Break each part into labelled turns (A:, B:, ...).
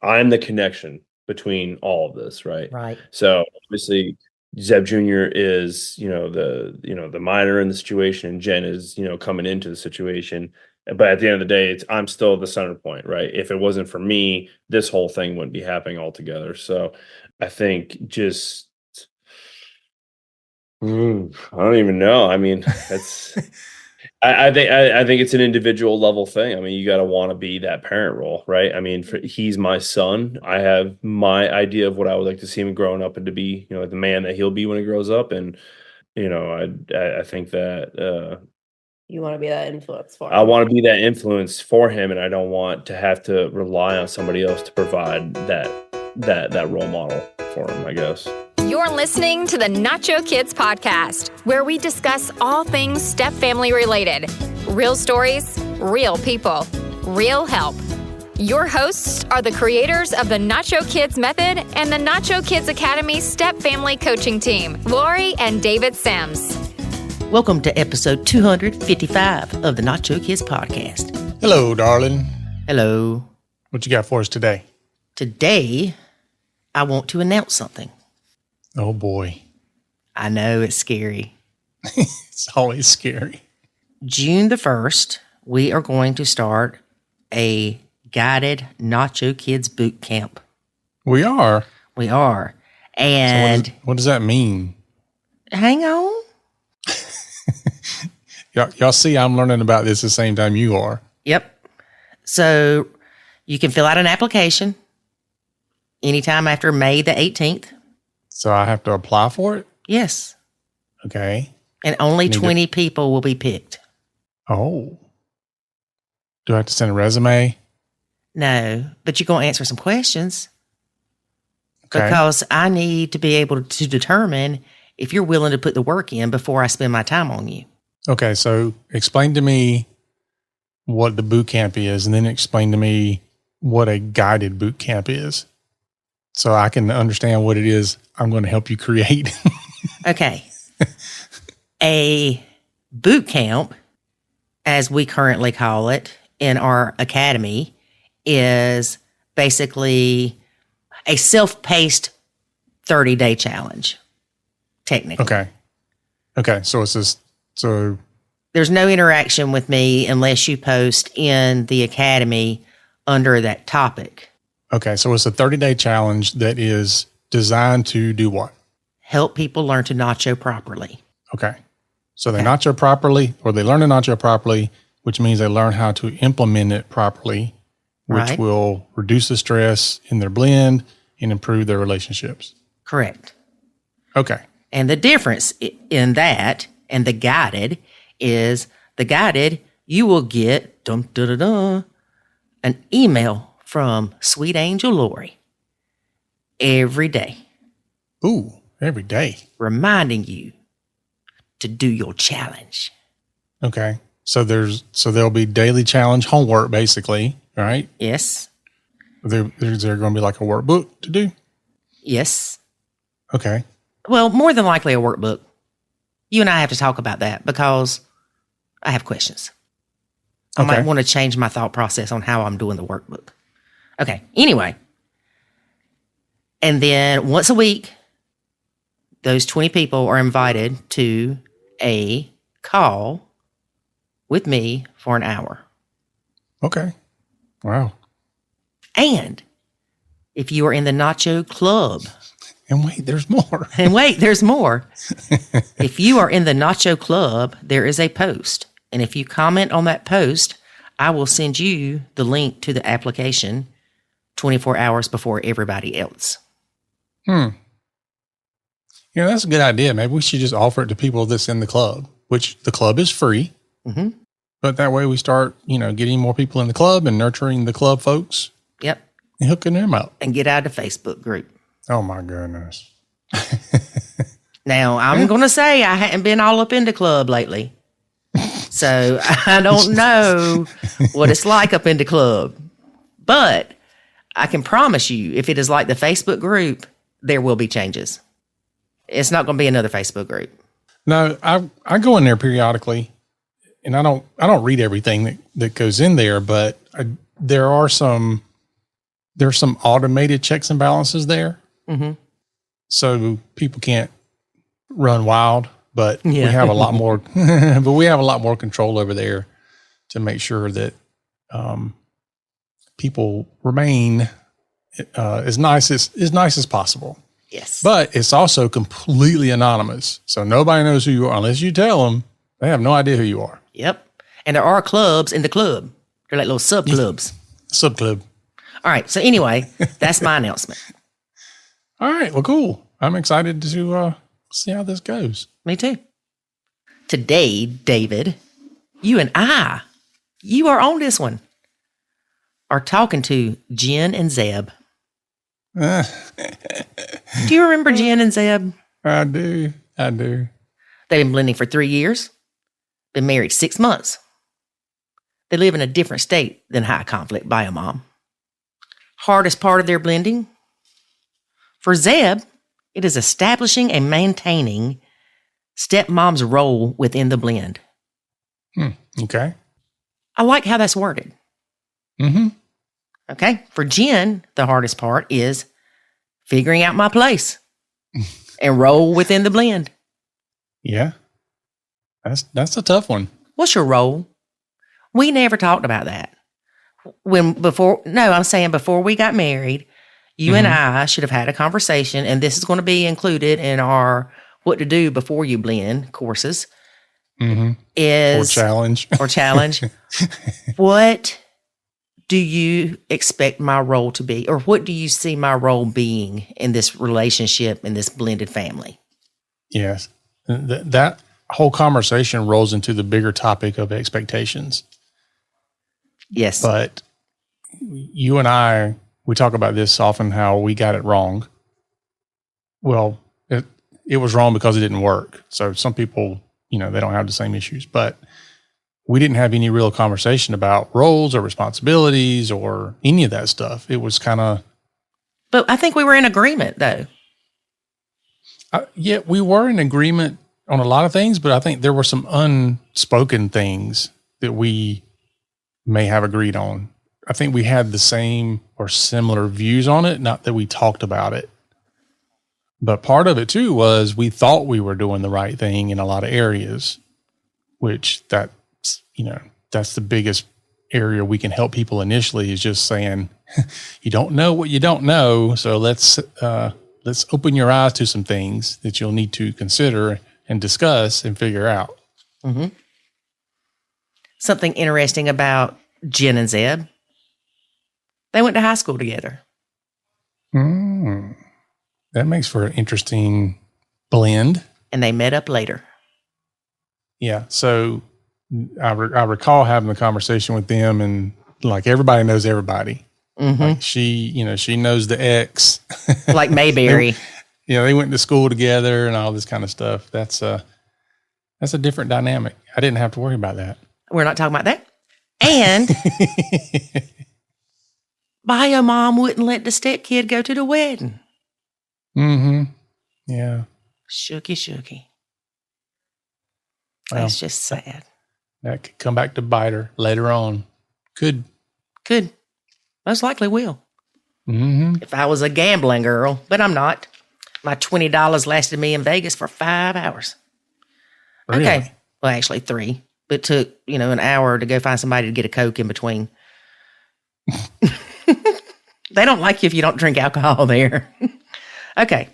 A: I'm the connection between all of this, right?
B: Right.
A: So obviously Zeb Jr. is, the minor in the situation, and Jen is, coming into the situation. But at the end of the day, I'm still the center point, right? If it wasn't for me, this whole thing wouldn't be happening altogether. So I think just, I don't even know. I mean, I think it's an individual level thing. I mean, you got to want to be that parent role, right? I mean, he's my son. I have my idea of what I would like to see him growing up and to be, the man that he'll be when he grows up. And I think that
C: you want to be that influence for him.
A: I want to be that influence for him, and I don't want to have to rely on somebody else to provide that role model for him, I guess.
D: You're listening to the Nacho Kids podcast, where we discuss all things step family related. Real stories, real people, real help. Your hosts are the creators of the Nacho Kids Method and the Nacho Kids Academy Step Family Coaching Team, Lori and David Sims.
B: Welcome to episode 255 of the Nacho Kids podcast.
E: Hello, darling.
B: Hello.
E: What you got for us today?
B: Today, I want to announce something.
E: Oh, boy.
B: I know, it's scary.
E: It's always scary.
B: June the 1st, we are going to start a guided Nacho Kids boot camp.
E: We are?
B: We are. And
E: so what does that mean?
B: Hang on.
E: Y'all see I'm learning about this the same time you are.
B: Yep. So you can fill out an application anytime after May the 18th.
E: So I have to apply for it?
B: Yes.
E: Okay.
B: And only 20 people will be picked.
E: Oh. Do I have to send a resume?
B: No, but you're going to answer some questions.
E: Okay.
B: Because I need to be able to determine if you're willing to put the work in before I spend my time on you.
E: Okay, so explain to me what the boot camp is, and then explain to me what a guided boot camp is, so I can understand what it is I'm going to help you create.
B: Okay. A boot camp, as we currently call it in our academy, is basically a self-paced 30-day challenge, technically.
E: Okay, so it's just, so
B: there's no interaction with me unless you post in the academy under that topic.
E: Okay, so it's a 30-day challenge that is designed to do what?
B: Help people learn to nacho properly.
E: Okay. So they nacho properly, or they learn to nacho properly, which means they learn how to implement it properly, which will reduce the stress in their blend and improve their relationships.
B: Correct.
E: Okay.
B: And the difference in that and the guided is the guided, you will get an email from Sweet Angel Lori every day.
E: Ooh, every day.
B: Reminding you to do your challenge.
E: Okay. So there'll be daily challenge homework, basically, right?
B: Yes.
E: Is there going to be like a workbook to do?
B: Yes.
E: Okay.
B: Well, more than likely a workbook. You and I have to talk about that because I have questions. I might want to change my thought process on how I'm doing the workbook. Okay. Anyway. And then once a week, those 20 people are invited to a call with me for an hour.
E: Okay. Wow.
B: And if you are in the Nacho Club.
E: And wait, there's more.
B: If you are in the Nacho Club, there is a post. And if you comment on that post, I will send you the link to the application 24 hours before everybody else.
E: That's a good idea. Maybe we should just offer it to people that's in the club, which the club is free.
B: Mm-hmm.
E: But that way we start, getting more people in the club and nurturing the club folks.
B: Yep.
E: And hooking them up.
B: And get out of the Facebook group.
E: Oh, my goodness.
B: Now, I'm going to say I hadn't been all up in the club lately. So I don't know what it's like up in the club. But I can promise you, if it is like the Facebook group, there will be changes. It's not going to be another Facebook group.
E: No, I go in there periodically, and I don't read everything that goes in there, but there are some there's some automated checks and balances there.
B: Mm-hmm.
E: So people can't run wild, but
B: Yeah.
E: we have a lot more, but we have a lot more control over there to make sure that people remain as nice as possible.
B: Yes.
E: But it's also completely anonymous. So nobody knows who you are unless you tell them. They have no idea who you are.
B: Yep. And there are clubs in the club. They're like little sub clubs.
E: Sub club.
B: All right. So anyway, that's my announcement.
E: All right. Well, cool. I'm excited to see how this goes.
B: Me too. Today, David, you and you are on this one, are talking to Jenn and Zeb. Do you remember Jenn and Zeb?
E: I do.
B: They've been blending for 3 years, been married 6 months. They live in a different state than high conflict bio mom. Hardest part of their blending? For Zeb, it is establishing and maintaining stepmom's role within the blend.
E: Okay.
B: I like how that's worded.
E: Mm-hmm.
B: Okay. For Jenn, the hardest part is figuring out my place and role within the blend.
E: Yeah. That's a tough one.
B: What's your role? We never talked about that. Before we got married, you and I should have had a conversation, and this is going to be included in our what to do before you blend courses.
E: Mm-hmm. Or challenge.
B: What do you expect my role to be, or what do you see my role being in this relationship, in this blended family?
E: Yes. That whole conversation rolls into the bigger topic of expectations.
B: Yes.
E: But you and I, we talk about this often, how we got it wrong. Well, it was wrong because it didn't work. So some people, they don't have the same issues, but we didn't have any real conversation about roles or responsibilities or any of that stuff. It was kind of.
B: But I think we were in agreement, though.
E: Yeah, we were in agreement on a lot of things, but I think there were some unspoken things that we may have agreed on. I think we had the same or similar views on it, not that we talked about it. But part of it too was we thought we were doing the right thing in a lot of areas, which that's the biggest area we can help people initially, is just saying, you don't know what you don't know. So let's open your eyes to some things that you'll need to consider and discuss and figure out.
B: Mm-hmm. Something interesting about Jenn and Zeb. They went to high school together.
E: That makes for an interesting blend.
B: And they met up later.
E: Yeah. So I recall having a conversation with them, and like everybody knows everybody.
B: Mm-hmm.
E: Like she knows the ex.
B: Like Mayberry.
E: They went to school together and all this kind of stuff. That's a different dynamic. I didn't have to worry about that.
B: We're not talking about that. And bio mom wouldn't let the stepkid go to the wedding.
E: Mm-hmm. Yeah.
B: Shooky.
E: Well,
B: That's just sad.
E: That could come back to bite her later on. Could.
B: Most likely will.
E: Mm-hmm.
B: If I was a gambling girl, but I'm not. My $20 lasted me in Vegas for 5 hours.
E: Really?
B: Okay. Well, actually 3. But it took, an hour to go find somebody to get a Coke in between. They don't like you if you don't drink alcohol there. Okay.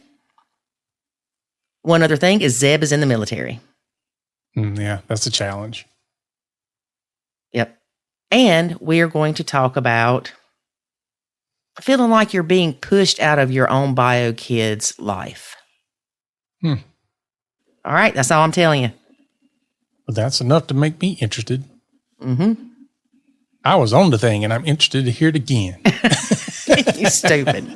B: One other thing is Zeb is in the military.
E: Yeah, that's a challenge.
B: Yep. And we are going to talk about feeling like you're being pushed out of your own bio kid's life. All right. That's all I'm telling you.
E: Well, that's enough to make me interested.
B: Mm-hmm.
E: I was on the thing, and I'm interested to hear it again.
B: You stupid.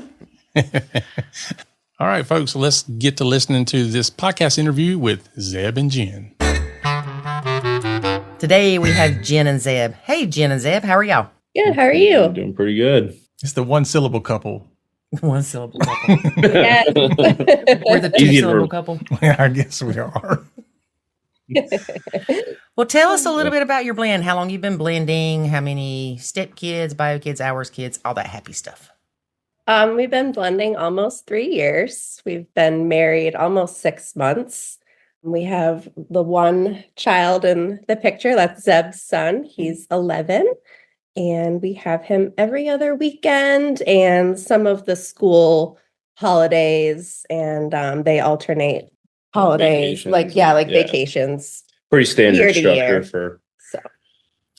E: All right, folks, let's get to listening to this podcast interview with Zeb and Jenn.
B: Today we have Jenn and Zeb. Hey, Jenn and Zeb, how are y'all?
C: Good. How are you?
A: Doing pretty good.
E: It's the one-syllable couple.
B: One syllable couple.
C: Yeah.
B: We're the
A: Easy to
B: two-syllable couple.
E: Yeah, I guess we are.
B: Well, tell us a little bit about your blend. How long you've been blending? How many step kids, bio kids, hours kids, all that happy stuff.
C: We've been blending almost 3 years. We've been married almost 6 months. We have the one child in the picture, that's Zeb's son. He's 11, and we have him every other weekend and some of the school holidays, and they alternate holidays,
A: Vacations,
C: vacations
A: pretty standard
C: year to
A: structure
C: year.
A: for
C: So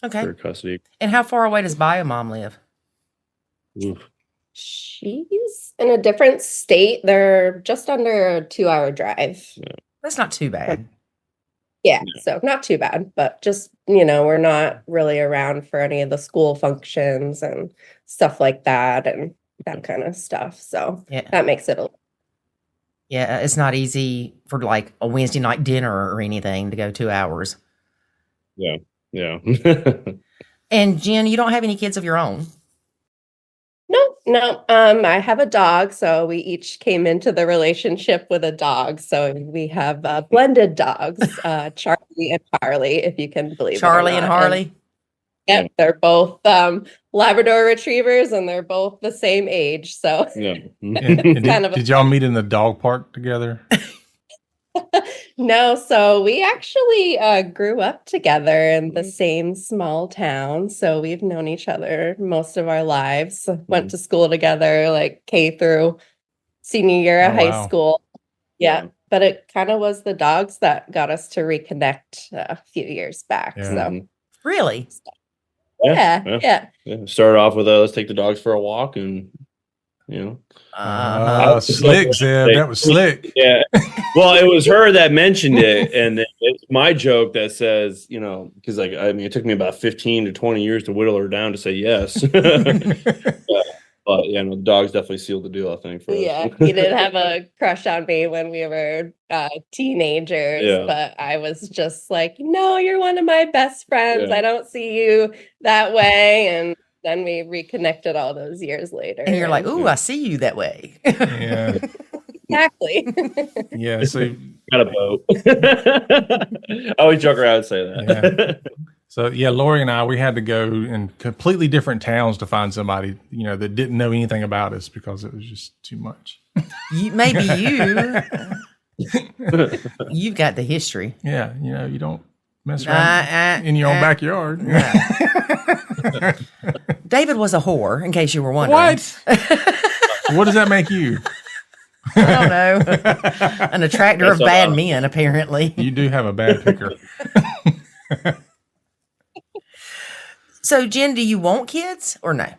B: Okay.
A: custody.
B: And how far away does Biomom live?
A: Oof.
C: she's in a different state. They're just under a 2-hour drive.
B: That's not too bad.
C: Yeah, so not too bad, but just, we're not really around for any of the school functions and stuff like that and that kind of stuff. So
B: Yeah.
C: that makes it
B: Yeah, it's not easy for like a Wednesday night dinner or anything to go 2 hours.
A: Yeah.
B: And Jen, you don't have any kids of your own.
C: No. I have a dog, so we each came into the relationship with a dog. So we have blended dogs, Charlie and Harley, if you can believe it.
B: Charlie and Harley.
C: Yep, they're both Labrador retrievers, and they're both the same age. So
E: Did y'all meet in the dog park together?
C: No, so we actually grew up together in the same small town. So we've known each other most of our lives. Went to school together, like K through senior year of high school. Yeah. But it kind of was the dogs that got us to reconnect a few years back.
E: Yeah.
C: So
B: Really?
C: Yeah.
A: Started off with let's take the dogs for a walk, and
E: slick, Zeb. That was slick.
A: Yeah. Well, it was her that mentioned it, and it's my joke that says, because it took me about 15 to 20 years to whittle her down to say yes. But the dogs definitely sealed the deal, I think. For us.
C: He did have a crush on me when we were teenagers, but I was just like, no, you're one of my best friends. I don't see you that way. And then we reconnected all those years later.
B: And you're like, ooh, I see you that way.
E: Yeah.
C: Exactly.
E: Yeah. So
A: got a boat. I always joke around and say that.
E: Yeah. So Lori and I, we had to go in completely different towns to find somebody, that didn't know anything about us because it was just too much.
B: Maybe you've got the history.
E: Yeah. You don't mess around in your own backyard.
B: David was a whore, in case you were wondering.
E: What? What does that make you?
B: I don't know. An attractor of bad men, apparently.
E: You do have a bad picker.
C: So, Jen, do you want kids or no?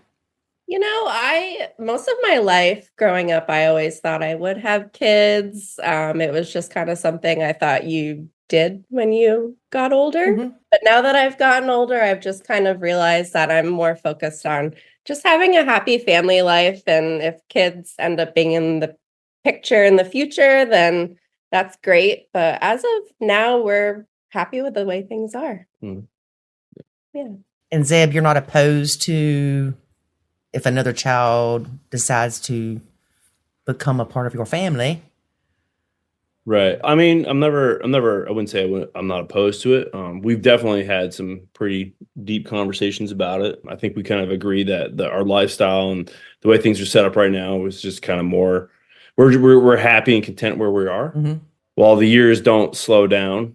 C: Most of my life growing up, I always thought I would have kids. It was just kind of something I thought you did when you got older. Mm-hmm. But now that I've gotten older, I've just kind of realized that I'm more focused on just having a happy family life. And if kids end up being in the picture in the future, then that's great. But as of now, we're happy with the way things are. Mm. Yeah.
B: And Zeb, you're not opposed to if another child decides to become a part of your family?
A: Right. I mean, I wouldn't say I'm not opposed to it. We've definitely had some pretty deep conversations about it. I think we kind of agree that our lifestyle and the way things are set up right now is just kind of more, we're happy and content where we are. Mm-hmm. While the years don't slow down,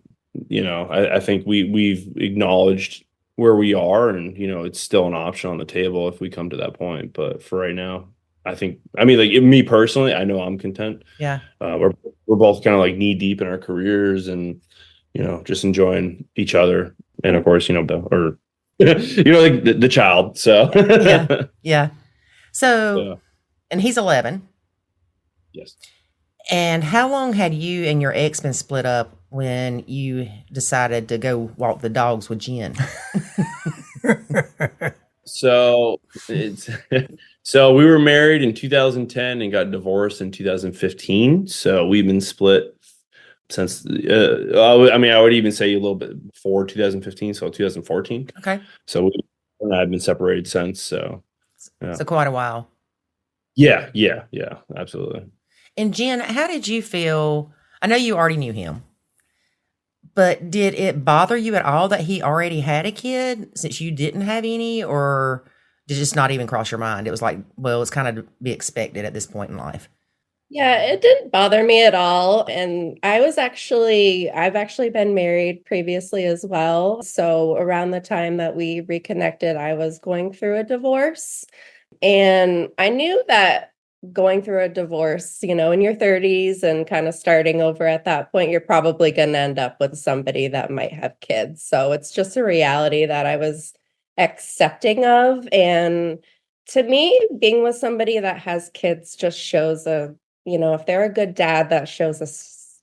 A: I think we've acknowledged where we are, and it's still an option on the table if we come to that point. But for right now, me personally, I know I'm content.
B: Yeah.
A: We're both kind of like knee deep in our careers, and just enjoying each other, and of course, the child. So
B: yeah. So, and he's 11.
A: Yes.
B: And how long had you and your ex been split up when you decided to go walk the dogs with Jen?
A: So we were married in 2010 and got divorced in 2015. So we've been split since, I would even say a little bit before 2015. So 2014.
B: Okay.
A: So we and I have been separated since. So
B: quite a while.
A: Yeah, absolutely.
B: And Jen, how did you feel? I know you already knew him, but did it bother you at all that he already had a kid since you didn't have any? Or Did it just not even cross your mind? It was like, well, it's kind of to be expected at this point in life.
C: Yeah, it didn't bother me at all. And I've actually been married previously as well. So around the time that we reconnected, I was going through a divorce. And I knew that going through a divorce, in your 30s and kind of starting over at that point, you're probably going to end up with somebody that might have kids. So it's just a reality that I was accepting of. And to me, being with somebody that has kids just shows if they're a good dad, that shows a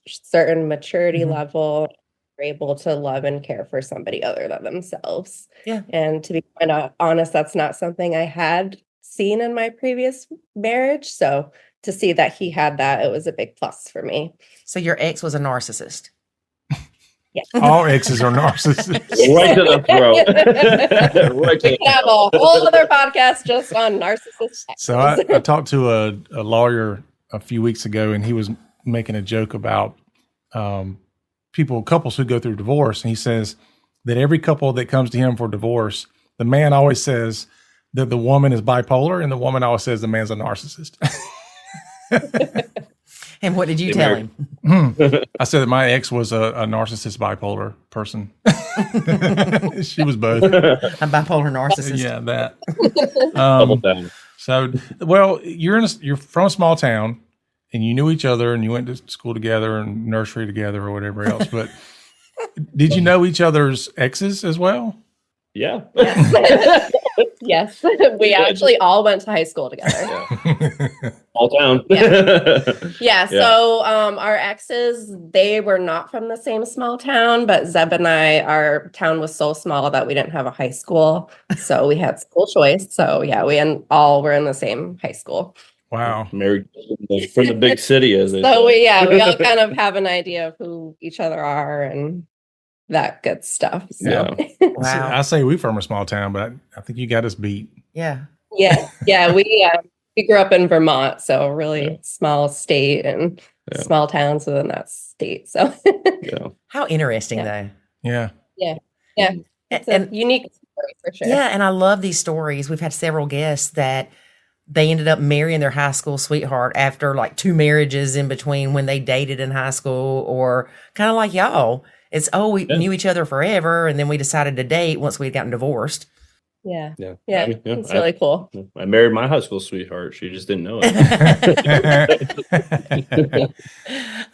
C: certain maturity level, they're able to love and care for somebody other than themselves.
B: Yeah.
C: And to be kind of honest, that's not something I had seen in my previous marriage. So to see that he had that, it was a big plus for me.
B: So your ex was a narcissist.
C: Yeah.
E: All exes are narcissists.
A: Right to the throat. Right to
C: We can have a whole other podcast just on narcissist exes.
E: So I talked to a lawyer a few weeks ago, and he was making a joke about couples who go through divorce. And he says that every couple that comes to him for divorce, the man always says that the woman is bipolar, and the woman always says the man's a narcissist.
B: And what did you tell him?
E: I said that my ex was a narcissist bipolar person. She was both.
B: A bipolar narcissist.
E: Yeah, that.
A: double down.
E: So, well, you're from a small town, and you knew each other, and you went to school together and nursery together or whatever else. But did you know each other's exes as well?
A: Yeah.
C: Yes. We actually all went to high school together.
A: Yeah. All town.
C: Yeah. So our exes, they were not from the same small town, but Zeb and I, our town was so small that we didn't have a high school. So we had school choice. So yeah, we all were in the same high school.
E: Wow.
A: Married from the big city, as they
C: So
A: say.
C: we all kind of have an idea of who each other are and that good stuff. So.
A: Yeah.
B: Wow.
E: I say we from a small town, but I think you got us beat.
B: Yeah.
C: Yeah. We grew up in Vermont, so really small state and small towns within that state. So
A: Yeah.
B: How interesting, though.
E: Yeah.
C: it's a unique story for sure.
B: Yeah, and I love these stories. We've had several guests that they ended up marrying their high school sweetheart after like 2 marriages in between when they dated in high school, or kind of like y'all. It's, we knew each other forever, and then we decided to date once we'd gotten divorced.
C: Yeah.
A: Yeah.
C: It's really cool.
A: I married my high school sweetheart. She just didn't know it.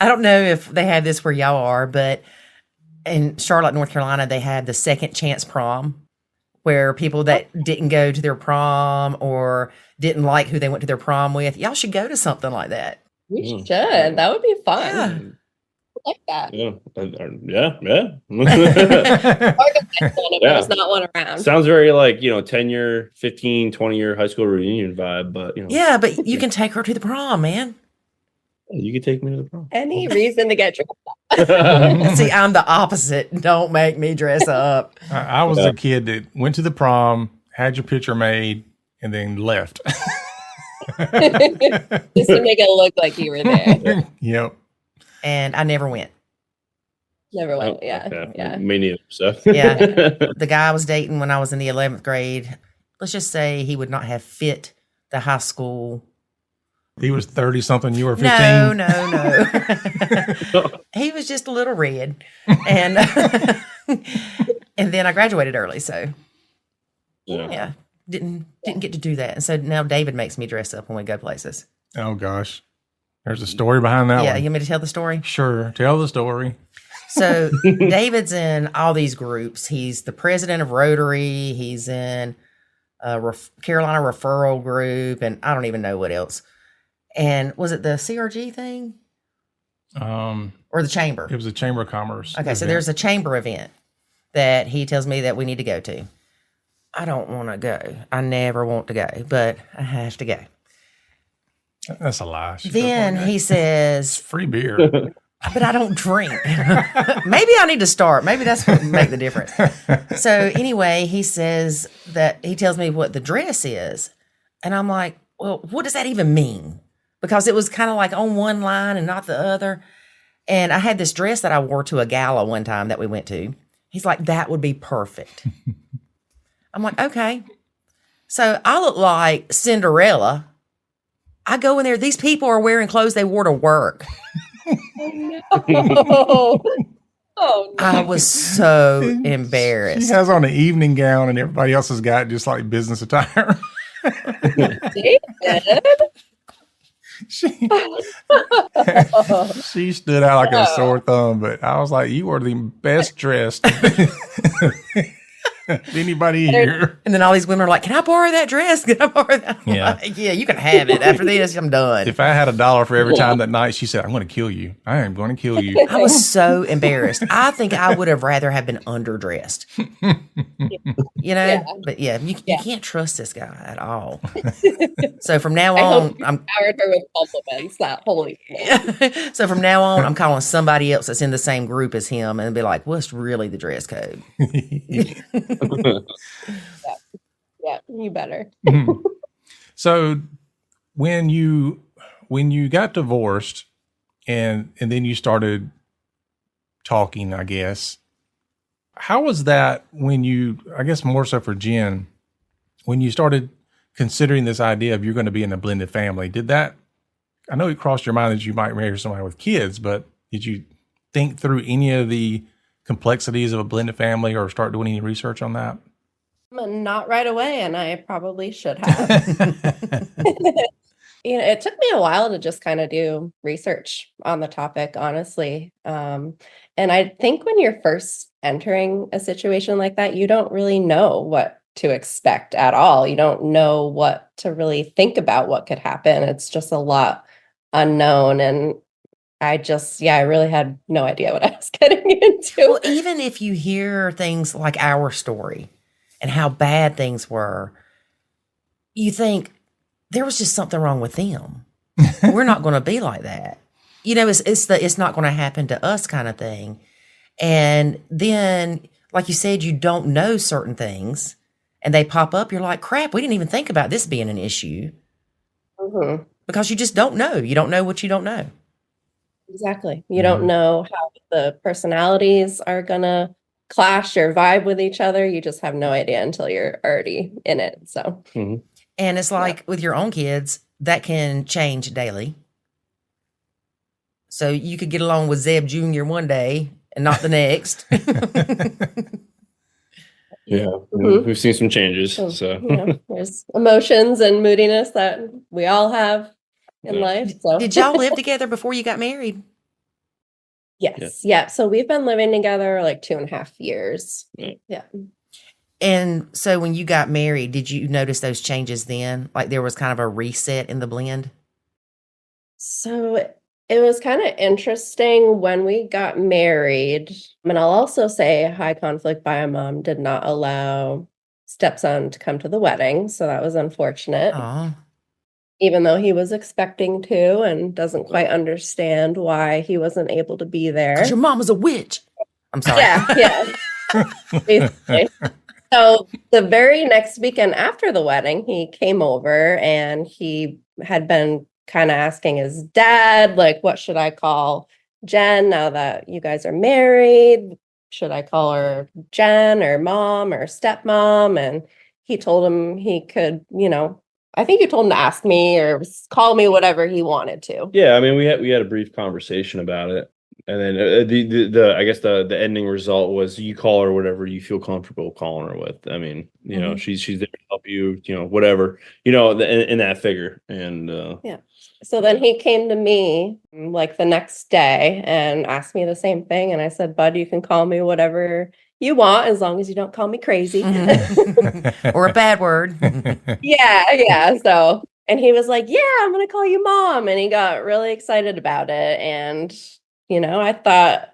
B: I don't know if they have this where y'all are, but in Charlotte, North Carolina, they have the second chance prom, where people that didn't go to their prom or didn't like who they went to their prom with, y'all should go to something like that.
C: We should. That would be fun.
B: Yeah.
C: I like that.
A: Yeah.
C: There's not one around.
A: Sounds very like, 10-year, 15, 20-year high school reunion vibe, but
B: Yeah, but you can take her to the prom, man.
A: you could take me to the prom.
C: Any reason to get dressed
B: See, I'm the opposite. Don't make me dress up.
E: I was a kid that went to the prom, had your picture made, and then left.
C: just to make it look like you were there.
E: Yep.
B: And I never went.
C: Never went.
A: Oh,
C: Yeah.
A: okay.
C: Yeah.
A: Me neither. So
B: Yeah. The guy I was dating when I was in the 11th grade, let's just say he would not have fit the high school.
E: He was 30 something. You were 15.
B: No. He was just a little red. And and then I graduated early. So yeah, didn't get to do that. And so now David makes me dress up when we go places.
E: Oh, gosh. There's a story behind that
B: Yeah,
E: one.
B: you want me to tell the story?
E: Sure. Tell the story.
B: So David's in all these groups. He's the president of Rotary. He's in a Carolina referral group, and I don't even know what else. And was it the CRG thing? Or the chamber?
E: It was a Chamber of Commerce.
B: Okay, so
E: event.
B: there's a chamber event that he tells me that we need to go to. I don't want to go. I never want to go, but I have to go.
E: That's a lie.
B: Then he says,
E: free beer.
B: but I don't drink. Maybe I need to start. Maybe that's what would make the difference. So anyway, he says that he tells me what the dress is. And I'm like, well, what does that even mean? Because it was kind of like on one line and not the other. And I had this dress that I wore to a gala one time that we went to. He's like, that would be perfect. I'm like, okay. So I look like Cinderella. I go in there. These people are wearing clothes they wore to work.
C: Oh, no. Oh, no.
B: I was so embarrassed.
E: She has on an evening gown, and everybody else has got just like business attire.
C: David?
E: she, she stood out like a sore thumb, but I was like, you are the best dressed anybody here.
B: And then all these women are like, can I borrow that dress? Can I borrow that?
E: Yeah.
B: Like, yeah, you can have it. After this, I'm done.
E: If I had $1 for every time that night, she said, I'm going to kill you. I am going to kill you.
B: I was so embarrassed. I think I would have rather have been underdressed.
C: Yeah.
B: But you can't trust this guy at all. So from now
C: I
B: on,
C: hope you showered her with compliments that whole evening.
B: So from now on, I'm calling somebody else that's in the same group as him and be like, what's really the dress code?
C: Yeah, you better.
E: So when you got divorced and then you started talking, I guess, how was that when you, I guess more so for Jenn, when you started considering this idea of you're going to be in a blended family? Did that, I know it crossed your mind that you might marry somebody with kids, but did you think through any of the complexities of a blended family or start doing any research on that?
C: Not right away, and I probably should have. It took me a while to just kind of do research on the topic, honestly. And I think when you're first entering a situation like that, you don't really know what to expect at all. You don't know what to really think about what could happen. It's just a lot unknown. And I really had no idea what I was getting into.
B: Well, even if you hear things like our story and how bad things were, you think there was just something wrong with them. We're not going to be like that. It's not going to happen to us kind of thing. And then, like you said, you don't know certain things and they pop up. You're like, crap, we didn't even think about this being an issue.
C: Mm-hmm.
B: Because you just don't know. You don't know what you don't know.
C: Exactly. You don't know how the personalities are going to clash or vibe with each other. You just have no idea until you're already in it. So,
B: and it's like with your own kids, that can change daily. So you could get along with Zeb Jr. one day and not the next.
A: We've seen some changes. So
C: there's emotions and moodiness that we all have in life. So
B: did y'all live together before you got married?
C: Yes. Yeah. So we've been living together like 2.5 years. Yeah.
B: And so when you got married, did you notice those changes then? Like there was kind of a reset in the blend?
C: So it was kind of interesting when we got married. And I'll also say high conflict biomom did not allow stepson to come to the wedding. So that was unfortunate.
B: Aww.
C: Even though he was expecting to and doesn't quite understand why he wasn't able to be there.
B: Because your mom was a witch. I'm sorry.
C: Yeah. Basically. So the very next weekend after the wedding, he came over and he had been kind of asking his dad, like, what should I call Jenn now that you guys are married? Should I call her Jenn or mom or stepmom? And he told him he could, I think you told him to ask me or call me whatever he wanted to.
A: Yeah, I mean, we had a brief conversation about it, and then the I guess the ending result was you call her whatever you feel comfortable calling her with. I mean, she's there to help you, whatever, in that figure. And
C: so then he came to me like the next day and asked me the same thing, and I said, "Bud, you can call me whatever you want, as long as you don't call me crazy."
B: Or a bad word.
C: Yeah. So, and he was like, "Yeah, I'm going to call you mom." And he got really excited about it. And, I thought,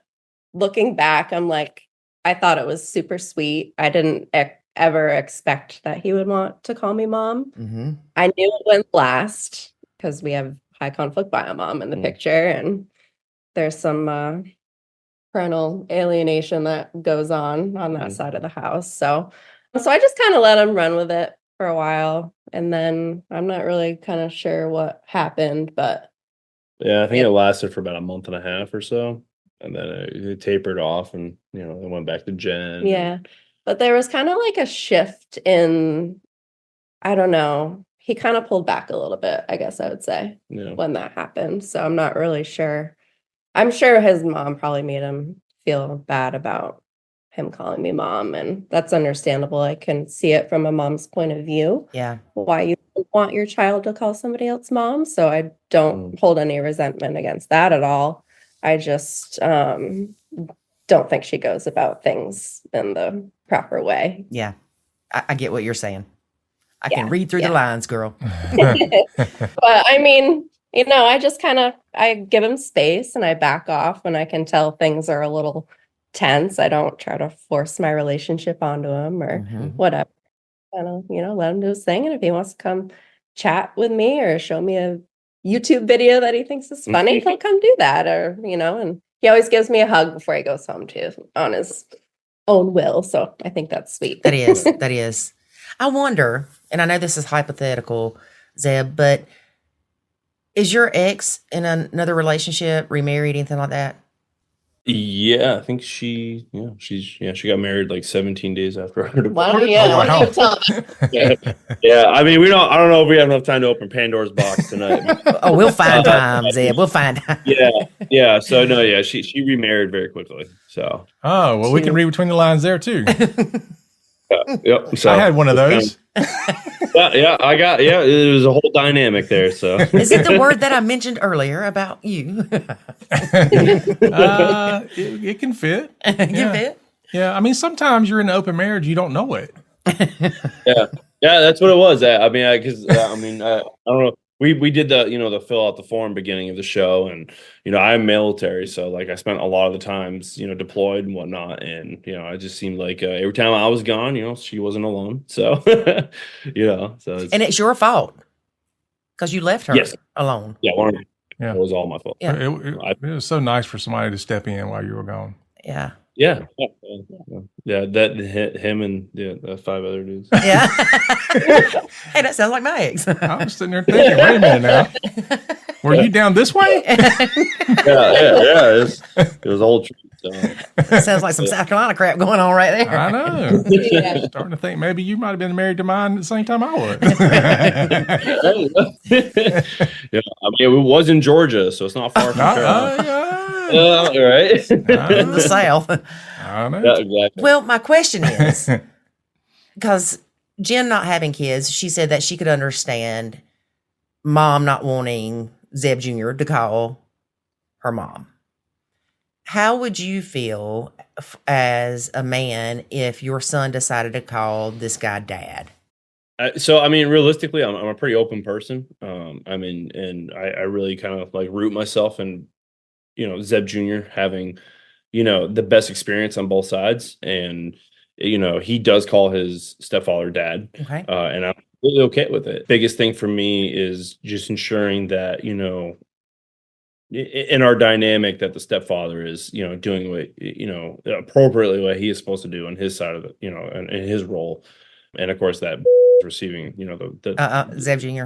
C: looking back, I thought it was super sweet. I didn't ever expect that he would want to call me mom.
B: Mm-hmm.
C: I knew it wouldn't last because we have high conflict biomom in the picture. And there's some, parental alienation that goes on that side of the house. So I just kind of let him run with it for a while. And then I'm not really kind of sure what happened, but
A: yeah, I think it lasted for about a month and a half or so. And then it tapered off and, it went back to Jenn.
C: Yeah. But there was kind of like a shift in, I don't know. He kind of pulled back a little bit, I guess I would say, when that happened. So I'm not really sure. I'm sure his mom probably made him feel bad about him calling me mom, and that's understandable. I can see it from a mom's point of view.
B: Yeah.
C: Why you want your child to call somebody else mom. So I don't hold any resentment against that at all. I just don't think she goes about things in the proper way.
B: Yeah. I get what you're saying. I can read through the lines, girl.
C: But I mean, I just I give him space and I back off when I can tell things are a little tense. I don't try to force my relationship onto him or whatever. Kind of, let him do his thing. And if he wants to come chat with me or show me a YouTube video that he thinks is funny, he'll come do that. Or, and he always gives me a hug before he goes home too, on his own will. So I think that's sweet.
B: That is. I wonder, and I know this is hypothetical, Zeb, but is your ex in another relationship, remarried, anything like that?
A: Yeah, I think she got married like 17 days after her divorce.
C: Wow,
A: yeah. I mean, I don't know if we have enough time to open Pandora's box tonight.
B: Oh, we'll find time, Zeb. We'll find time.
A: Yeah. So no, she remarried very quickly. So.
E: Oh, well, we can read between the lines there too.
A: Yep. So
E: I had one of those.
A: It was a whole dynamic there. So
B: is it the word that I mentioned earlier about you?
E: It can fit.
B: It can fit.
E: Yeah. I mean, sometimes you're in an open marriage, you don't know it.
A: Yeah, that's what it was. I don't know. We did the fill out the form beginning of the show, and I'm military, so like I spent a lot of the times deployed and whatnot, and I just seemed like every time I was gone, she wasn't alone, so so
B: and it's your fault because you left her alone.
A: Yeah, it was all my fault.
E: Yeah, it was so nice for somebody to step in while you were gone.
B: Yeah.
A: Yeah. That hit him and the 5 other dudes.
B: Yeah. Hey, that sounds like my ex.
E: I was sitting there thinking, wait a minute now. Were you down this way?
A: Yeah. It was a whole trip. So.
B: Sounds like some South Carolina crap going on right there.
E: I know. Starting to think maybe you might have been married to mine at the same time I was.
A: Yeah, I mean, it was in Georgia, so it's not far from Carolina. Right?
B: In the South.
E: I know.
A: Yeah, exactly.
B: Well, my question is, because Jenn not having kids, she said that she could understand mom not wanting Zeb Jr. to call her mom. How would you feel as a man if your son decided to call this guy dad?
A: So, I mean, realistically, I'm a pretty open person. I mean, and I really kind of like root myself in, Zeb Jr. having, the best experience on both sides. And, he does call his stepfather dad.
B: Okay.
A: And I'm really okay with it. Biggest thing for me is just ensuring that, in our dynamic that the stepfather is, doing what, appropriately what he is supposed to do on his side of it, in his role. And of course that receiving,
B: Zeb Jr.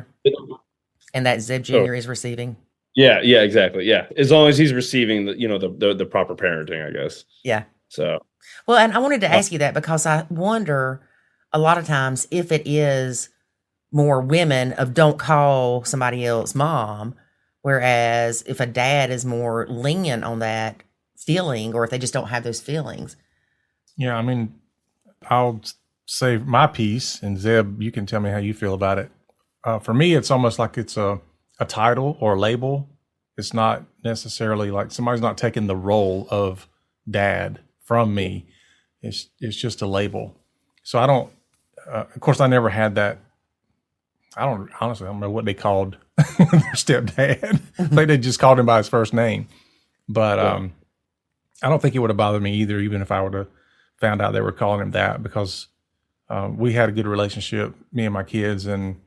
B: And that Zeb Jr. is receiving.
A: Yeah, exactly. Yeah. As long as he's receiving the proper parenting, I guess.
B: Yeah.
A: So,
B: well, and I wanted to ask you that because I wonder a lot of times if it is more women of don't call somebody else mom, whereas if a dad is more lenient on that feeling, or if they just don't have those feelings.
E: Yeah, I mean, I'll say my piece, and Zeb, you can tell me how you feel about it. For me, it's almost like it's a title or a label. It's not necessarily like somebody's not taking the role of dad from me. It's just a label. So I don't, of course, I never had that. I don't know what they called their stepdad. I think they just called him by his first name. But I don't think it would have bothered me either, even if I would have found out they were calling him that, because we had a good relationship, me and my kids, and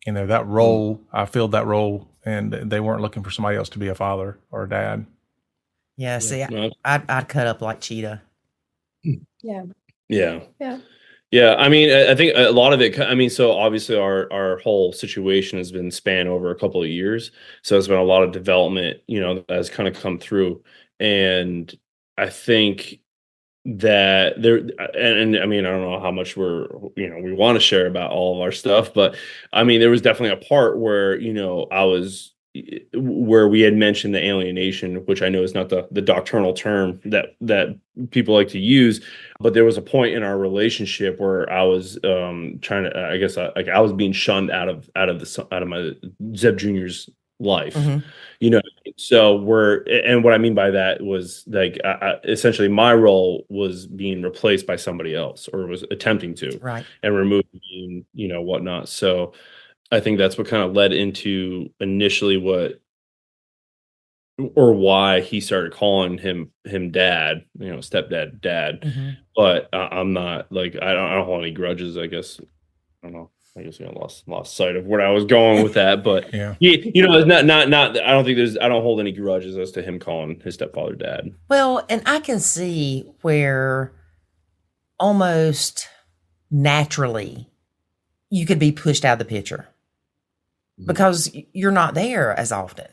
E: that role, I filled that role, and they weren't looking for somebody else to be a father or a dad.
B: Yeah, see, I'd cut up like Cheetah.
C: Yeah.
A: I mean, I think a lot of it, I mean, so obviously our whole situation has been spanned over a couple of years. So it's been a lot of development, that has kind of come through. And I think that there, and I mean, I don't know how much we want to share about all of our stuff, but I mean, there was definitely a part where, where we had mentioned the alienation, which I know is not the doctrinal term that people like to use, but there was a point in our relationship where I was trying to, I guess, like I was being shunned out of my Zeb Jr.'s life. So and what I mean by that was like, essentially my role was being replaced by somebody else, or was attempting to,
B: Right.
A: and removing, whatnot. So I think that's what kind of led into initially why he started calling him dad, stepdad, dad. But I'm not like, I don't hold any grudges, I guess. I don't know. I guess I lost sight of where I was going with that, but
E: Yeah.
A: it's not. I don't hold any grudges as to him calling his stepfather dad.
B: Well, and I can see where almost naturally you could be pushed out of the picture because you're not there as often.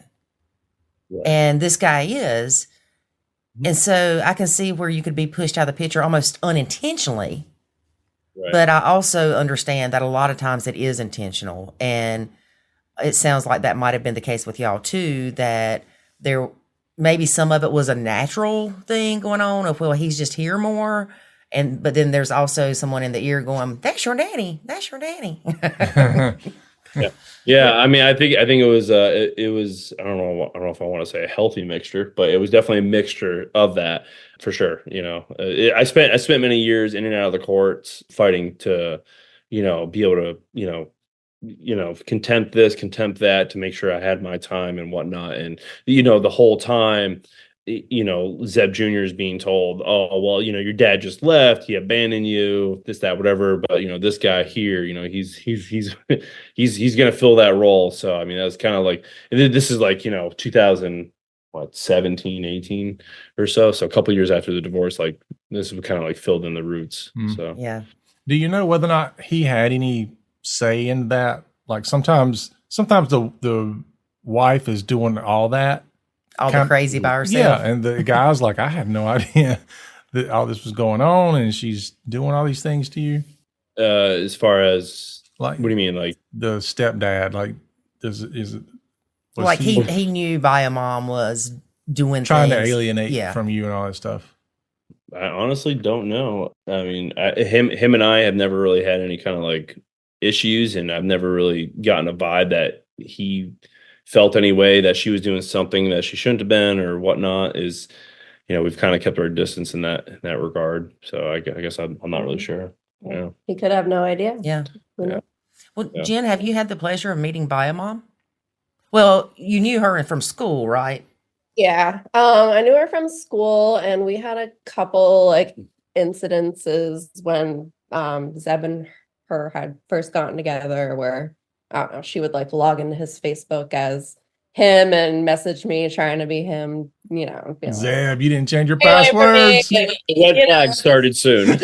A: Right.
B: And this guy is. And so I can see where you could be pushed out of the picture almost unintentionally.
A: Right.
B: But I also understand that a lot of times it is intentional. And it sounds like that might have been the case with y'all too, that there maybe some of it was a natural thing going on of, well, he's just here more. But then there's also someone in the ear going, that's your daddy. That's your daddy.
A: Yeah. I mean, I think it was I don't know if I want to say a healthy mixture, but it was definitely a mixture of that for sure. I spent many years in and out of the courts fighting to, be able to, contempt this, contempt that, to make sure I had my time and whatnot. And, the whole time, Zeb Jr. is being told, oh, well, your dad just left, he abandoned you, this, that, whatever. But, this guy here, he's he's going to fill that role. So, I mean, that's kind of like, this is like, 2017, 18 or so. So a couple of years after the divorce, like this was kind of like filled in the roots. So,
B: yeah.
E: Do you know whether or not he had any say in that? Like sometimes the wife is doing all that.
B: All the crazy by herself.
E: Yeah, and the guy's like, I had no idea that all this was going on, and she's doing all these things to you.
A: As far as,
E: like,
A: what do you mean, like
E: the stepdad? Like,
B: like he knew Bio Mom was doing
E: trying
B: things.
E: to alienate from you and all that stuff?
A: I honestly don't know. I mean, him and I have never really had any kind of like issues, and I've never really gotten a vibe that he felt any way that she was doing something that she shouldn't have been or whatnot. Is, we've kind of kept our distance in that regard. So I guess I'm not really sure. Yeah.
C: He could have no idea.
B: Yeah.
A: Yeah.
B: Well, Jenn, have you had the pleasure of meeting Bio Mom? Well, you knew her from school, right?
C: Yeah. I knew her from school, and we had a couple like incidences when Zeb and her had first gotten together where, I don't know, she would like log into his Facebook as him and message me trying to be him,
E: Zeb, you didn't change your passwords.
A: Red flag started soon.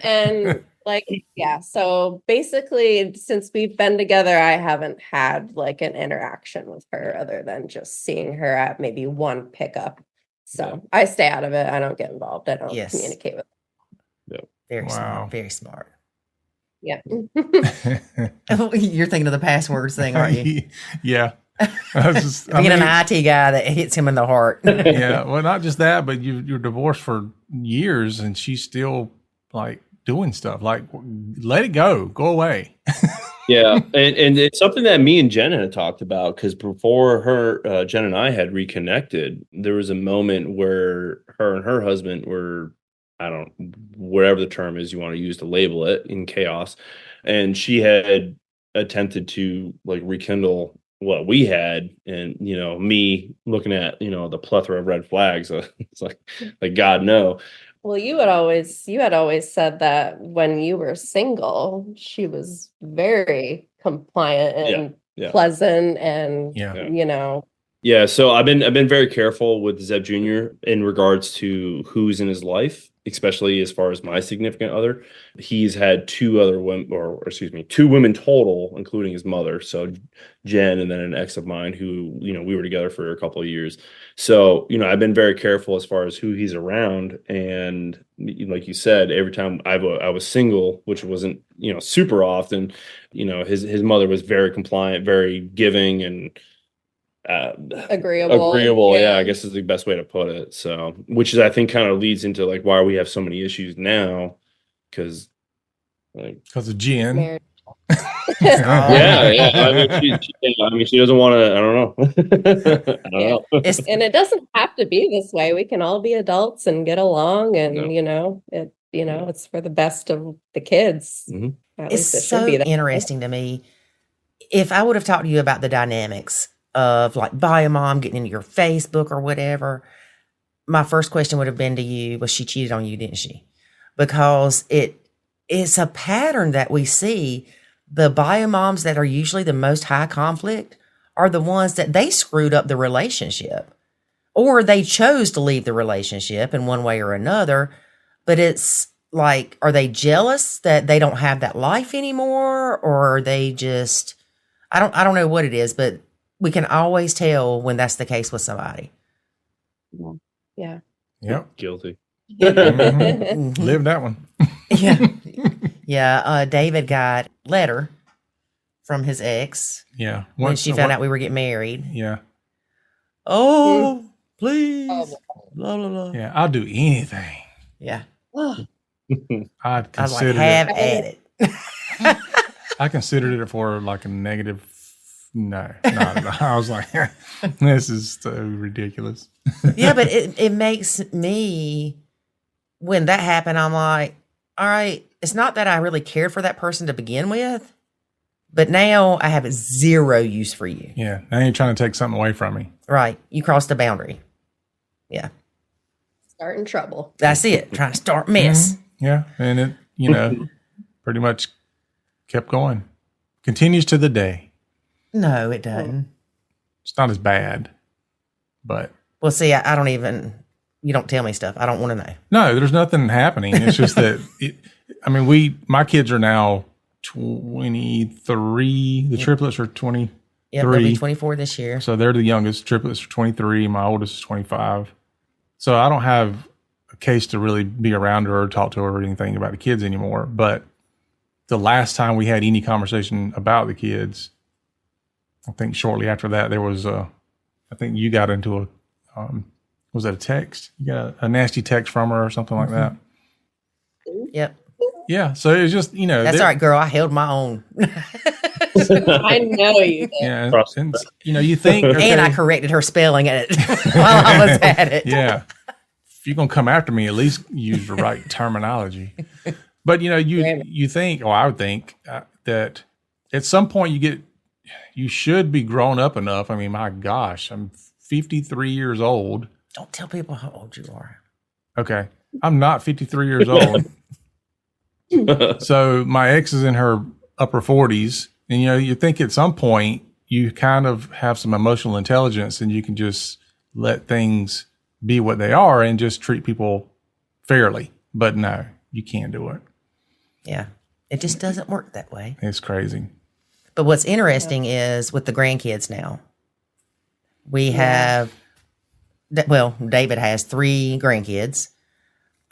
C: And like, yeah. So basically, since we've been together, I haven't had like an interaction with her other than just seeing her at maybe one pickup. So I stay out of it. I don't get involved. I don't communicate with her.
B: Very smart. Very smart.
C: Yeah.
B: You're thinking of the passwords thing, aren't you?
E: Yeah.
B: Being an IT guy that hits him in the heart.
E: Yeah. Well, not just that, but you're divorced for years and she's still like doing stuff. Like, let it go. Go away.
A: Yeah. And it's something that me and Jenn had talked about, because before her, Jenn and I had reconnected, there was a moment where her and her husband were, whatever the term is you want to use to label it, in chaos. And she had attempted to like rekindle what we had, and me looking at the plethora of red flags, it's like God, no.
C: Well, you had always said that when you were single, she was very compliant and pleasant, and
A: Yeah, so I've been very careful with Zeb Jr. in regards to who's in his life. especially as far as my significant other. He's had two other women, or excuse me, two women total, including his mother. So Jen and then an ex of mine who, we were together for a couple of years. So, I've been very careful as far as who he's around. And like you said, every time I was single, which wasn't, super often, his mother was very compliant, very giving, and agreeable. Yeah, I guess is the best way to put it. So, which is, I think, kind of leads into like why we have so many issues now, because
E: of Jen.
A: Yeah. I mean, she doesn't want to. I don't know. I don't know.
C: And it doesn't have to be this way. We can all be adults and get along, and it's for the best of the kids.
A: Mm-hmm.
C: At least
B: it's so interesting to me. If I would have talked to you about the dynamics of like bio mom getting into your Facebook or whatever, my first question would have been to you, well, she cheated on you, didn't she? Because it's a pattern that we see. The bio moms that are usually the most high conflict are the ones that they screwed up the relationship, or they chose to leave the relationship in one way or another. But it's like, are they jealous that they don't have that life anymore? Or are they just, I don't know what it is, but we can always tell when that's the case with somebody.
C: Yeah.
E: Yep.
A: Guilty.
E: Mm-hmm. Live that one.
B: Yeah. Yeah. David got a letter from his ex.
E: Yeah.
B: When she found out we were getting married.
E: Yeah.
B: Oh, please. Blah, blah, blah.
E: Yeah. I'll do anything.
B: Yeah.
E: I
B: was like, have at it.
E: I considered it for like a negative. No. I was like, this is so ridiculous.
B: Yeah, but it makes me, when that happened, I'm like, all right, it's not that I really cared for that person to begin with, but now I have zero use for you.
E: Yeah. Now you're trying to take something away from me.
B: Right. You crossed the boundary. Yeah.
C: Starting trouble.
B: That's it. Trying to start mess.
E: Mm-hmm. Yeah. And it, pretty much kept going. Continues to the day.
B: No, it doesn't.
E: It's not as bad, but.
B: Well, see, I don't even, you don't tell me stuff. I don't want to know.
E: No, there's nothing happening. It's just that, my kids are now 23. The triplets are 23.
B: Yeah, they'll be 24 this year.
E: So they're the youngest. Triplets are 23. My oldest is 25. So I don't have a case to really be around her or talk to her or anything about the kids anymore. But the last time we had any conversation about the kids, I think shortly after that, there was I think you got into was that a text? You got a nasty text from her or something like that?
B: Yep.
E: Yeah. So it was just,
B: That's all right, girl. I held my own.
C: I know you did.
E: Yeah. And, you think. Okay,
B: and I corrected her spelling at it while I was at it.
E: Yeah. If you're going to come after me, at least use the right terminology. But, you think, or I would think that at some point you should be grown up enough. I mean, my gosh, I'm 53 years old.
B: Don't tell people how old you are.
E: Okay. I'm not 53 years old. So my ex is in her upper 40s. And, you think at some point you kind of have some emotional intelligence and you can just let things be what they are and just treat people fairly. But no, you can't do it.
B: Yeah. It just doesn't work that way.
E: It's crazy.
B: But what's interesting is with the grandkids now, we have, David has 3 grandkids.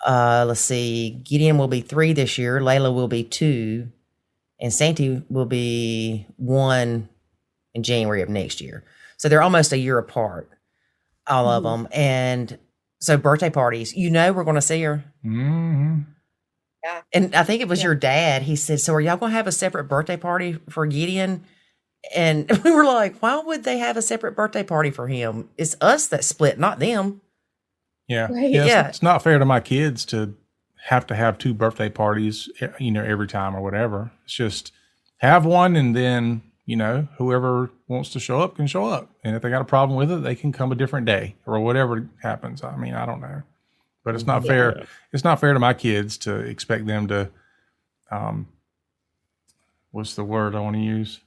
B: Let's see, Gideon will be 3 this year. Layla will be 2. And Santi will be 1 in January of next year. So they're almost a year apart, all of them. And so birthday parties, we're going to see her.
E: Mm-hmm.
C: Yeah.
B: And I think it was your dad. He said, so are y'all going to have a separate birthday party for Gideon? And we were like, why would they have a separate birthday party for him? It's us that split, not them.
E: Yeah.
C: Right.
B: Yeah.
E: It's not fair to my kids to have 2 birthday parties, every time or whatever. It's just have one and then, whoever wants to show up can show up. And if they got a problem with it, they can come a different day or whatever happens. I mean, I don't know. But it's not fair.
A: Yeah.
E: It's not fair to my kids to expect them to, what's the word I want to use?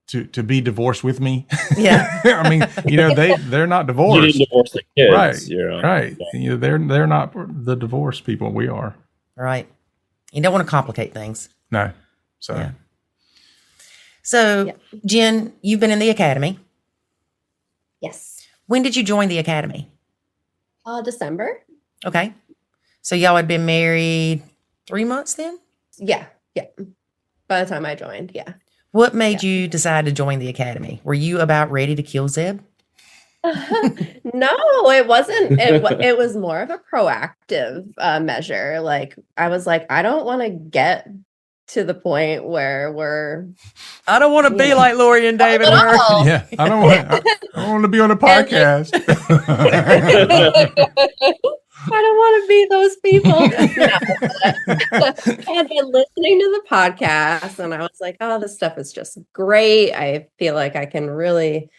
E: to be divorced with me.
B: Yeah.
E: I mean, they're not
A: You
E: divorced.
A: didn't divorce the kids.
E: Right. Right. Yeah. They're not the divorced people. We are.
B: Right. You don't want to complicate things.
E: No. So.
B: Yeah. So, Jen, you've been in the academy.
C: Yes.
B: When did you join the academy?
C: December.
B: Okay. So y'all had been married 3 months then?
C: Yeah. By the time I joined, yeah.
B: What made you decide to join the academy? Were you about ready to kill Zeb?
C: No, it wasn't. It was more of a proactive measure. Like I was like, I don't want to get to the point where
B: I don't want to be like Lori and David.
E: Yeah, I don't want to be on a podcast.
C: I don't want to be those people. I had been listening to the podcast and I was like, oh, this stuff is just great. I feel like I can really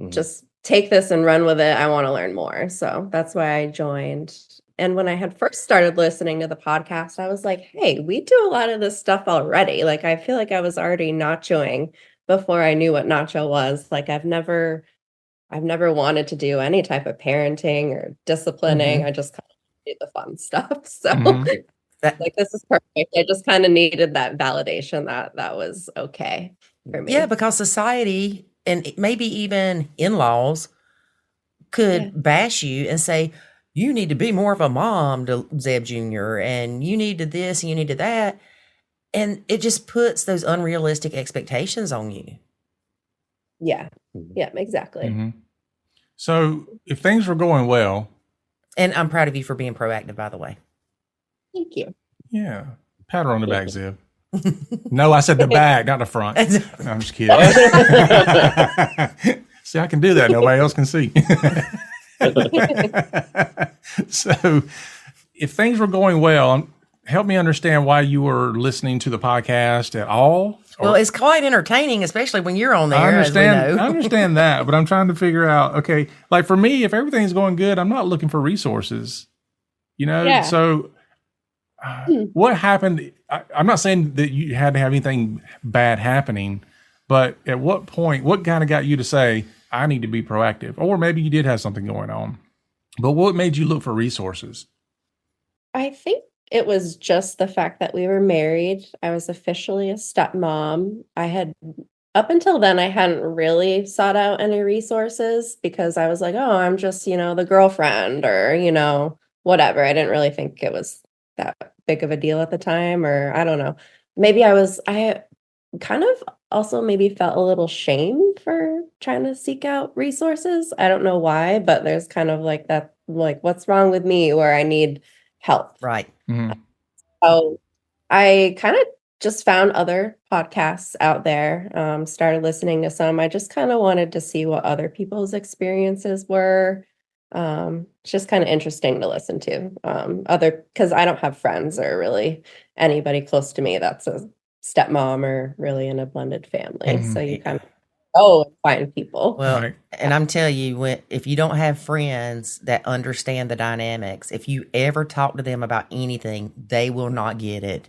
C: just take this and run with it. I want to learn more. So that's why I joined. And when I had first started listening to the podcast, I was like, hey, we do a lot of this stuff already. Like, I feel like I was already nachoing before I knew what nacho was. Like, I've never wanted to do any type of parenting or disciplining. I just kind of do the fun stuff. So like, this is perfect. I just kind of needed that validation that was okay for me.
B: Yeah, because society and maybe even in-laws could bash you and say, you need to be more of a mom to Zeb Jr. and you need to this and you need to that. And it just puts those unrealistic expectations on you.
C: Yeah, exactly.
E: So if things were going well.
B: And I'm proud of you for being proactive, by the way.
C: Thank you.
E: Yeah. Pat her on the back, Zeb. No, I said the back, not the front. No, I'm just kidding. See, I can do that. Nobody else can see. So if things were going well, help me understand why you were listening to the podcast at all.
B: Well, it's quite entertaining, especially when you're on there.
E: I understand.
B: As we know.
E: I understand that, but I'm trying to figure out. Okay, like for me, if everything's going good, I'm not looking for resources. So what happened? I'm not saying that you had to have anything bad happening, but at what point? What kind of got you to say I need to be proactive, or maybe you did have something going on, but what made you look for resources?
C: I think it was just the fact that we were married. I was officially a stepmom. Up until then, I hadn't really sought out any resources because I was like, oh, I'm just, the girlfriend or, whatever. I didn't really think it was that big of a deal at the time, or I don't know. Maybe I kind of also maybe felt a little shame for trying to seek out resources. I don't know why, but there's kind of like that, like, what's wrong with me where I need help.
B: Right.
C: So I kind of just found other podcasts out there, started listening to some. I just kind of wanted to see what other people's experiences were. It's just kind of interesting to listen to because I don't have friends or really anybody close to me that's a stepmom or really in a blended family. So you kind of find people.
B: Well, and I'm telling you, if you don't have friends that understand the dynamics, if you ever talk to them about anything, they will not get it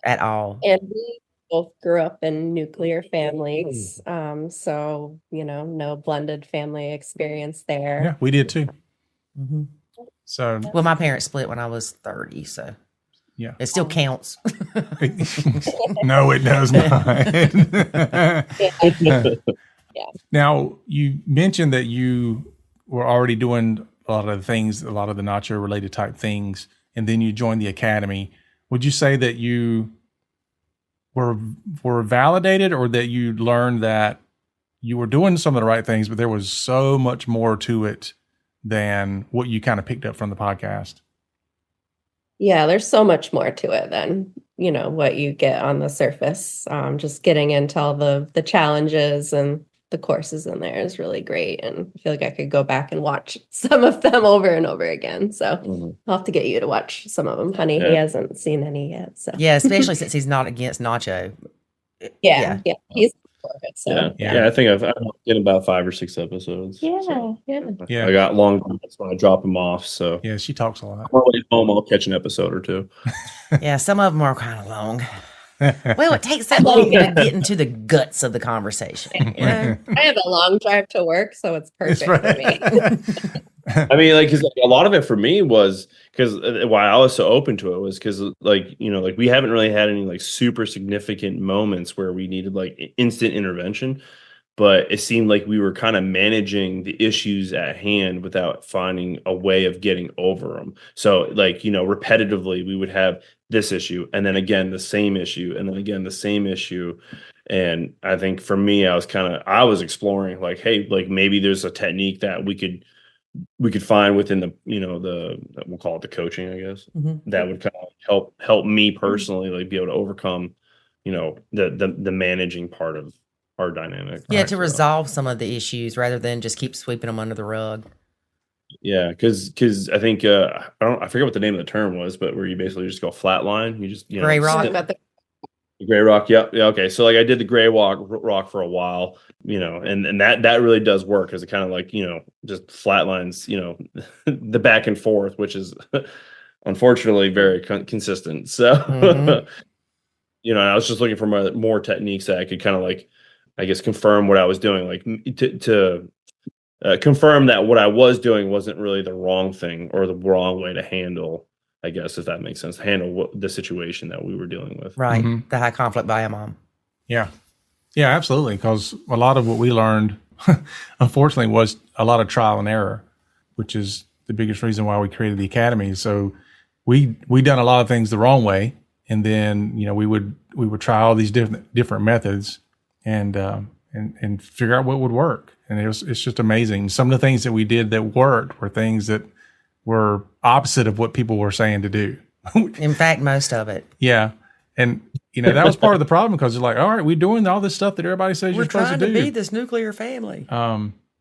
B: at all.
C: And we both grew up in nuclear families. So, no blended family experience there.
E: Yeah, we did too. So,
B: well, my parents split when I was 30, so
E: yeah,
B: it still counts.
E: No, it does not. Now, you mentioned that you were already doing a lot of the things, a lot of the nacho related type things, and then you joined the academy. Would you say that you were validated, or that you learned that you were doing some of the right things, but there was so much more to it than what you kind of picked up from the podcast?
C: Yeah, there's so much more to it than, what you get on the surface. Just getting into all the challenges and the courses in there is really great. And I feel like I could go back and watch some of them over and over again. So I'll have to get you to watch some of them, honey. He hasn't seen any yet. So
B: yeah, especially since he's not against Nacho.
C: Yeah. He's for it. So
A: yeah. I think I've did about 5 or 6 episodes.
C: Yeah.
A: I got long nights when I drop him off. So
E: she talks a lot.
A: On my way home, I'll catch an episode or two.
B: Yeah, some of them are kind of long. Well, it takes that long to get into the guts of the conversation. You know?
C: I have a long drive to work, so it's perfect for me.
A: I mean, like, because a lot of it for me was because why I was so open to it was because, like, like we haven't really had any like super significant moments where we needed like instant intervention, but it seemed like we were kind of managing the issues at hand without finding a way of getting over them. So, like, repetitively, we would have this issue, and then again the same issue, and then again the same issue. And I think for me, I was exploring like, hey, like maybe there's a technique that we could find within the we'll call it the coaching, I guess, that would kind of help me personally like be able to overcome the managing part of our dynamic.
B: Yeah, to resolve some of the issues rather than just keep sweeping them under the rug.
A: Yeah, because I think I forget what the name of the term was, but where you basically just go flatline. You just
B: Gray rock.
A: The gray rock. Yep. Yeah. Okay. So like I did the gray rock for a while, and that really does work because it kind of like just flatlines the back and forth, which is unfortunately very consistent. So I was just looking for more techniques that I could kind of like, I guess, confirm what I was doing, like to confirm that what I was doing wasn't really the wrong thing or the wrong way to handle, I guess, if that makes sense, handle the situation that we were dealing with.
B: Right. The high conflict bio mom.
E: Yeah. Yeah, absolutely. Because a lot of what we learned, unfortunately, was a lot of trial and error, which is the biggest reason why we created the academy. So we done a lot of things the wrong way. And then, we would try all these different methods and figure out what would work. And it's just amazing. Some of the things that we did that worked were things that were opposite of what people were saying to do.
B: In fact, most of it.
E: Yeah. And, that was part of the problem because you're like, all right, we're doing all this stuff that everybody says you're supposed to do.
B: We're trying to be this nuclear family.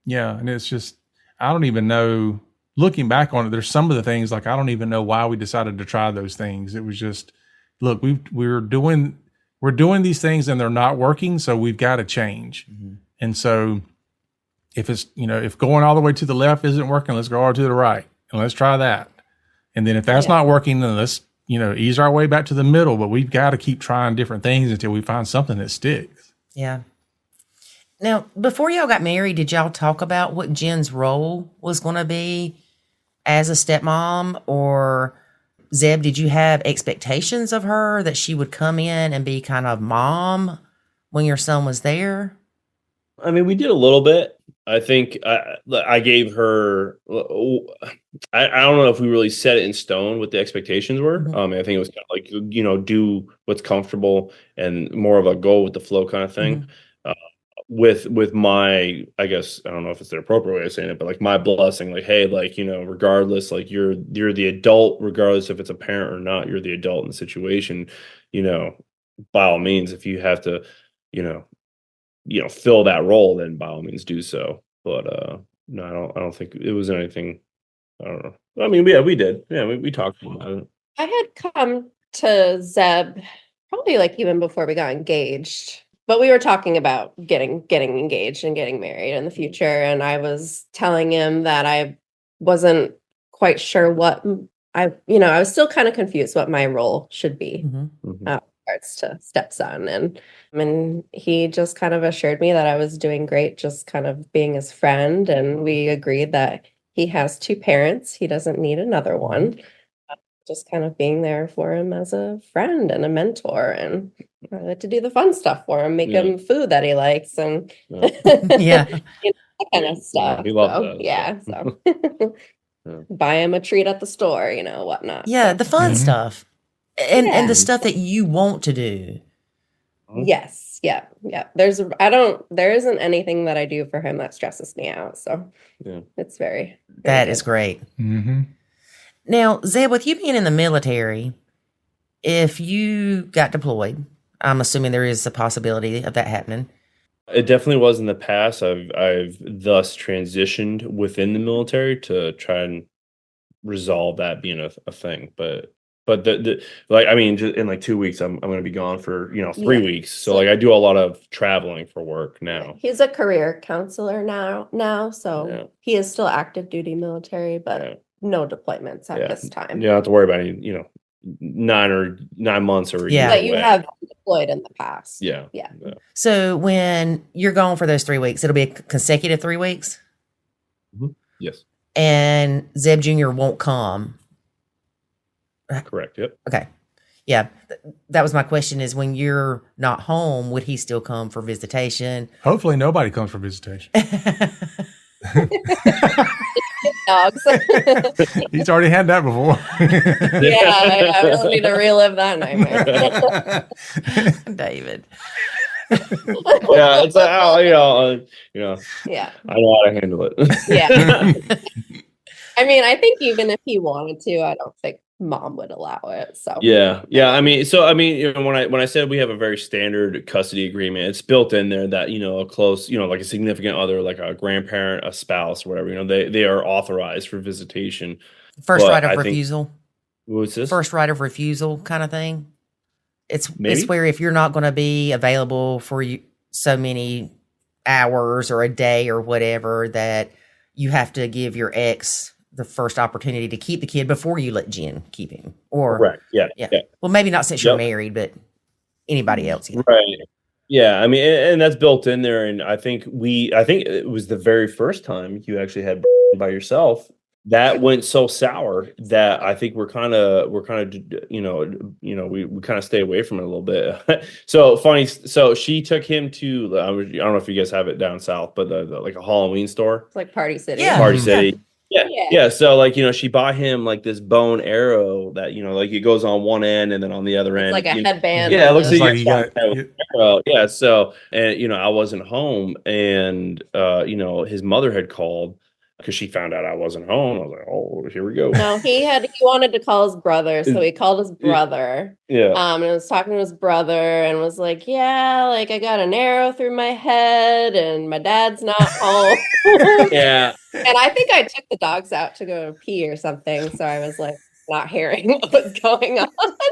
E: Yeah. And it's just, I don't even know, looking back on it, there's some of the things like, I don't even know why we decided to try those things. It was just, look, we're doing these things and they're not working. So we've got to change. And so if it's, if going all the way to the left isn't working, let's go all to the right and let's try that. And then if that's not working, then let's, ease our way back to the middle, but we've got to keep trying different things until we find something that sticks.
B: Yeah. Now, before y'all got married, did y'all talk about what Jenn's role was going to be as a stepmom? Or Zeb, did you have expectations of her that she would come in and be kind of mom when your son was there?
A: I mean, we did a little bit. I think I gave her. I don't know if we really set it in stone what the expectations were. I think it was kind of like do what's comfortable and more of a go with the flow kind of thing. With my, I guess, I don't know if it's the appropriate way of saying it, but like my blessing, like, hey, like regardless, like you're the adult, regardless if it's a parent or not, you're the adult in the situation. By all means, if you have to, fill that role, then by all means do so. But no, I don't think it was anything. I don't know. I mean, yeah, we did. Yeah, we talked about it.
C: I had come to Zeb probably like even before we got engaged, but we were talking about getting engaged and getting married in the future. And I was telling him that I wasn't quite sure what I was still kind of confused what my role should be. Regards to stepson, and he just kind of assured me that I was doing great, just kind of being his friend, and we agreed that he has two parents, he doesn't need another one, just kind of being there for him as a friend and a mentor, and I like to do the fun stuff for him, make him food that he likes, and that kind of stuff.
A: He loves that.
C: So buy him a treat at the store, whatnot.
B: Yeah, the fun stuff. And the stuff that you want to do.
C: Yes. Yeah. There isn't anything that I do for him that stresses me out. So it's very
B: that
C: good.
B: is great. Now, Zeb, with you being in the military, if you got deployed, I'm assuming there is a possibility of that happening.
A: It definitely was in the past. I've thus transitioned within the military to try and resolve that being a thing, but the I mean, just in like 2 weeks, I'm going to be gone for 3 weeks. So like I do a lot of traveling for work now.
C: He's a career counselor now, so he is still active duty military, but no deployments at this time.
A: You don't have to worry about any 9 months or a
B: Yeah.
A: year
C: But you
A: away.
C: have deployed in the past.
A: Yeah.
C: Yeah.
B: So when you're gone for those 3 weeks, it'll be a consecutive 3 weeks,
A: Yes.
B: and Zeb Jr. won't come.
A: Correct. Yep.
B: Okay. Yeah. That was my question, is when you're not home, would he still come for visitation?
E: Hopefully nobody comes for visitation.
C: Dogs.
E: He's already had that before.
C: Yeah, I really need to relive that nightmare.
B: David.
A: Yeah. It's like,
C: Yeah.
A: I know how to handle it.
C: Yeah. I mean, I think even if he wanted to, I don't think mom would allow it. So
A: Yeah. I mean, when I said we have a very standard custody agreement, it's built in there that, a close, like a significant other, like a grandparent, a spouse, whatever, they are authorized for visitation.
B: First
A: But
B: right of
A: I think-
B: refusal.
A: What's this?
B: First right of refusal kind of thing. It's
A: Maybe?
B: where if you're not going to be available for you so many hours or a day or whatever, that you have to give your ex the first opportunity to keep the kid before you let Jen keep him. Or
A: Correct. Yeah.
B: Well, maybe not since you're
A: Yep.
B: married, but anybody else. Yeah.
A: Right. Yeah. I mean, and that's built in there. And I think it was the very first time you actually had by yourself that went so sour that I think we kind of stay away from it a little bit. So funny. So she took him to, I don't know if you guys have it down south, but the like a Halloween store,
C: it's like Party City.
B: Yeah.
A: Party City.
C: Yeah.
A: Yeah. So like, she bought him like this bone arrow that, like it goes on one end and then on the other
C: It's
A: end.
C: like a headband.
A: Yeah, it looks
E: It's
A: like
E: like you got-
A: yeah. So, and I wasn't home, and his mother had called because she found out I wasn't home. I was like, oh, here we go.
C: No, he wanted to call his brother, so he called his brother.
A: Yeah.
C: And was talking to his brother and was like, yeah, like I got an arrow through my head and my dad's not home.
A: Yeah.
C: And I think I took the dogs out to go pee or something. So I was like not hearing what was going on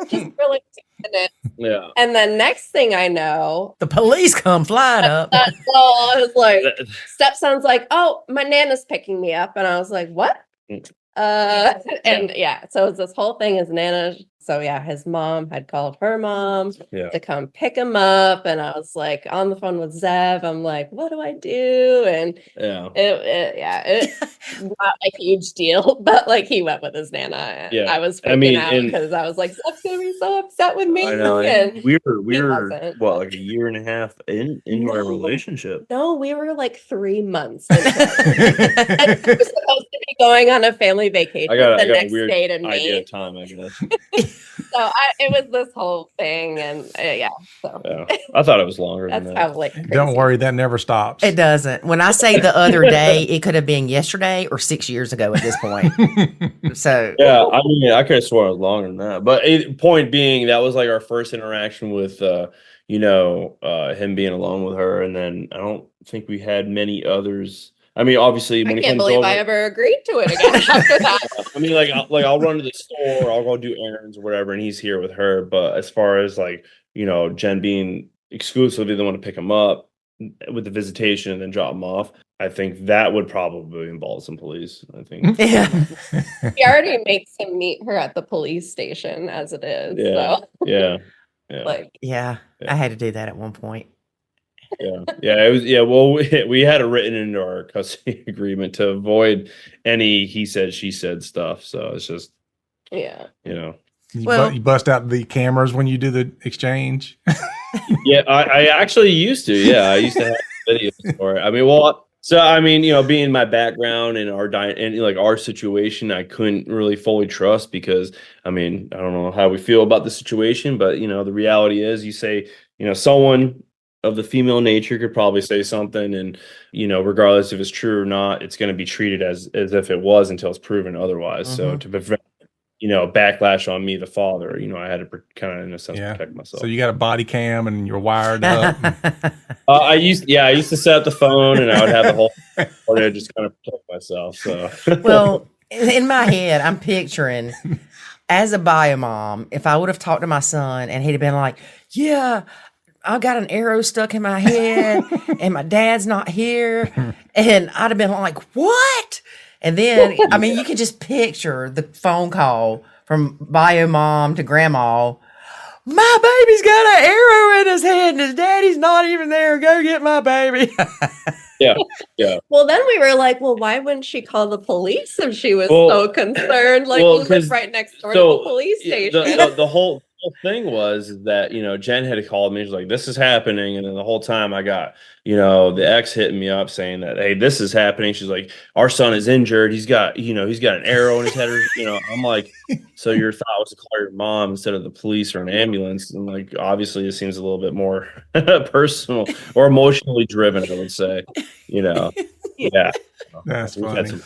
C: just for like 2 minutes.
A: Yeah.
C: And then next thing I know,
B: The police come flying up.
C: I was like, stepson's like, oh, my Nana's picking me up. And I was like, what? And yeah, so it was this whole thing is Nana. So yeah, his mom had called her mom to come pick him up. And I was like on the phone with Zeb. I'm like, what do I do? And it's not a huge deal, but like he went with his Nana. And
A: Yeah.
C: I was freaking out because I was like, Zeb's gonna be so upset with me.
A: I know.
C: And
A: We were
C: wasn't.
A: what, like a year and a half into our relationship.
C: no, we were like 3 months. And we were supposed to be going on a family vacation
A: I got
C: the
A: a
C: next
A: weird
C: day to
A: idea
C: me.
A: of time, I guess.
C: So it was this whole thing, and so
A: Yeah. I thought it was longer
C: that's
A: than that.
C: how like crazy.
E: Don't worry, that never stops.
B: It doesn't. When I say the other day, it could have been yesterday or 6 years ago at this point. So
A: Yeah, I mean, I could have sworn it was longer than that. But point being, that was like our first interaction with, him being alone with her, and then I don't think we had many others. I mean, obviously, when
C: I
A: he
C: can't
A: comes
C: believe
A: over,
C: I ever agreed to it again after that.
A: I mean, I'll run to the store, I'll go do errands or whatever, and he's here with her. But as far as Jen being exclusively the one to pick him up with the visitation and then drop him off, I think that would probably involve some police. I think.
B: yeah.
C: He already makes him meet her at the police station as it is.
A: Yeah.
C: So
A: Yeah.
B: Yeah. I had to do that at one point.
A: It was. Well, we had it written into our custody agreement to avoid any he said, she said stuff. So it's just,
C: yeah.
E: You bust out the cameras when you do the exchange.
A: Yeah, I actually used to. Yeah, I used to have videos for it. I mean, being my background and our situation, I couldn't really fully trust because, I mean, I don't know how we feel about the situation, but the reality is, you say, someone of the female nature could probably say something, and regardless if it's true or not, it's going to be treated as if it was until it's proven otherwise.
B: Mm-hmm.
A: So to prevent backlash on me, the father, I had to kind of in a sense protect myself.
E: So you got a body cam and you're wired up.
A: I used to set up the phone, and I would have the whole order just kind of protect myself. So
B: Well, in my head, I'm picturing as a bio mom, if I would have talked to my son and he'd have been like, yeah, I got an arrow stuck in my head and my dad's not here. And I'd have been like, what? And then, I mean, you could just picture the phone call from bio mom to grandma. My baby's got an arrow in his head and his daddy's not even there. Go get my baby.
A: Yeah.
C: Well, then we were like, well, why wouldn't she call the police if she was so concerned? Like, we live right next door to the police station.
A: The whole thing was that, Jen had called me. She's like, this is happening. And then the whole time I got, the ex hitting me up saying that, hey, this is happening. She's like, our son is injured. He's got an arrow in his head. I'm like, so your thought was to call your mom instead of the police or an ambulance. And like, obviously it seems a little bit more personal or emotionally driven, I would say, Yeah.
E: That's funny.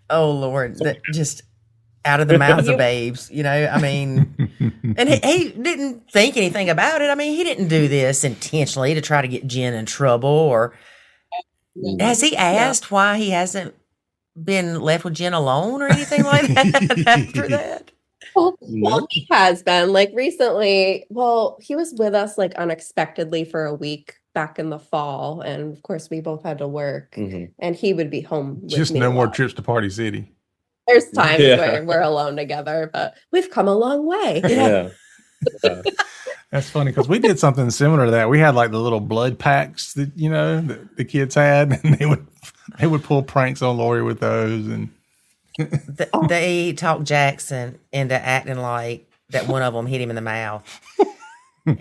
B: Oh Lord. That just out of the mouths of babes, I mean, and he didn't think anything about it. I mean, he didn't do this intentionally to try to get Jen in trouble, or has he asked why he hasn't been left with Jen alone or anything like that after that?
C: Well, he has been like recently. Well, he was with us like unexpectedly for a week back in the fall. And of course we both had to work and he would be home.
E: Just no more trips to Party City.
C: There's times where we're alone together, but we've come a long way.
A: Yeah.
E: That's funny because we did something similar to that. We had like the little blood packs that the kids had, and they would pull pranks on Lori with those. And
B: they talked Jackson into acting like that one of them hit him in the mouth,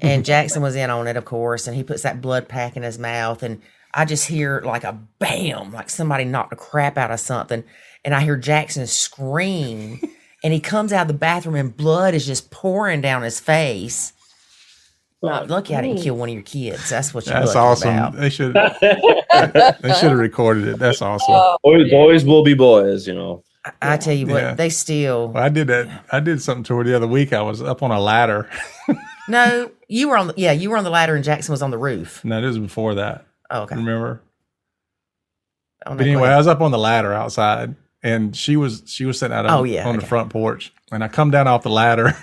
B: and Jackson was in on it, of course. And he puts that blood pack in his mouth, and I just hear like a bam, like somebody knocked the crap out of something. And I hear Jackson scream, and he comes out of the bathroom, and blood is just pouring down his face. Well, lucky I didn't kill one of your kids. That's what you're
E: That's awesome.
B: about.
E: They should have recorded it. That's awesome.
A: Boys will be boys,
B: I tell you what, they still.
E: Well, I did that. I did something to her the other week. I was up on a ladder.
B: No, you were on the ladder, and Jackson was on the roof.
E: No, this was before that.
B: Oh, okay.
E: Remember? But anyway, I was up on the ladder outside. And she was sitting out on the front porch, and I come down off the ladder,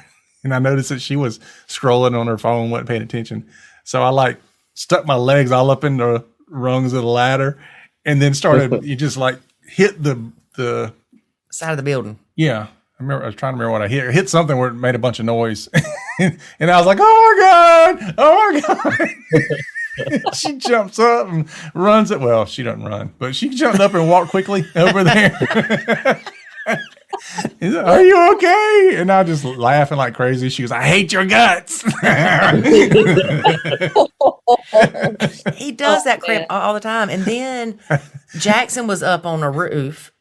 E: and I noticed that she was scrolling on her phone, wasn't paying attention. So I like stuck my legs all up in the rungs of the ladder, and then started. You just like hit the
B: side of the building.
E: Yeah, I was trying to remember what I hit. I hit something where it made a bunch of noise, and I was like, "Oh my god! She jumps up and runs it. Well, she doesn't run, but she jumped up and walked quickly over there. Are you okay? And I just laughing like crazy. She goes, I hate your guts.
B: He does that crap all the time. And then Jackson was up on a roof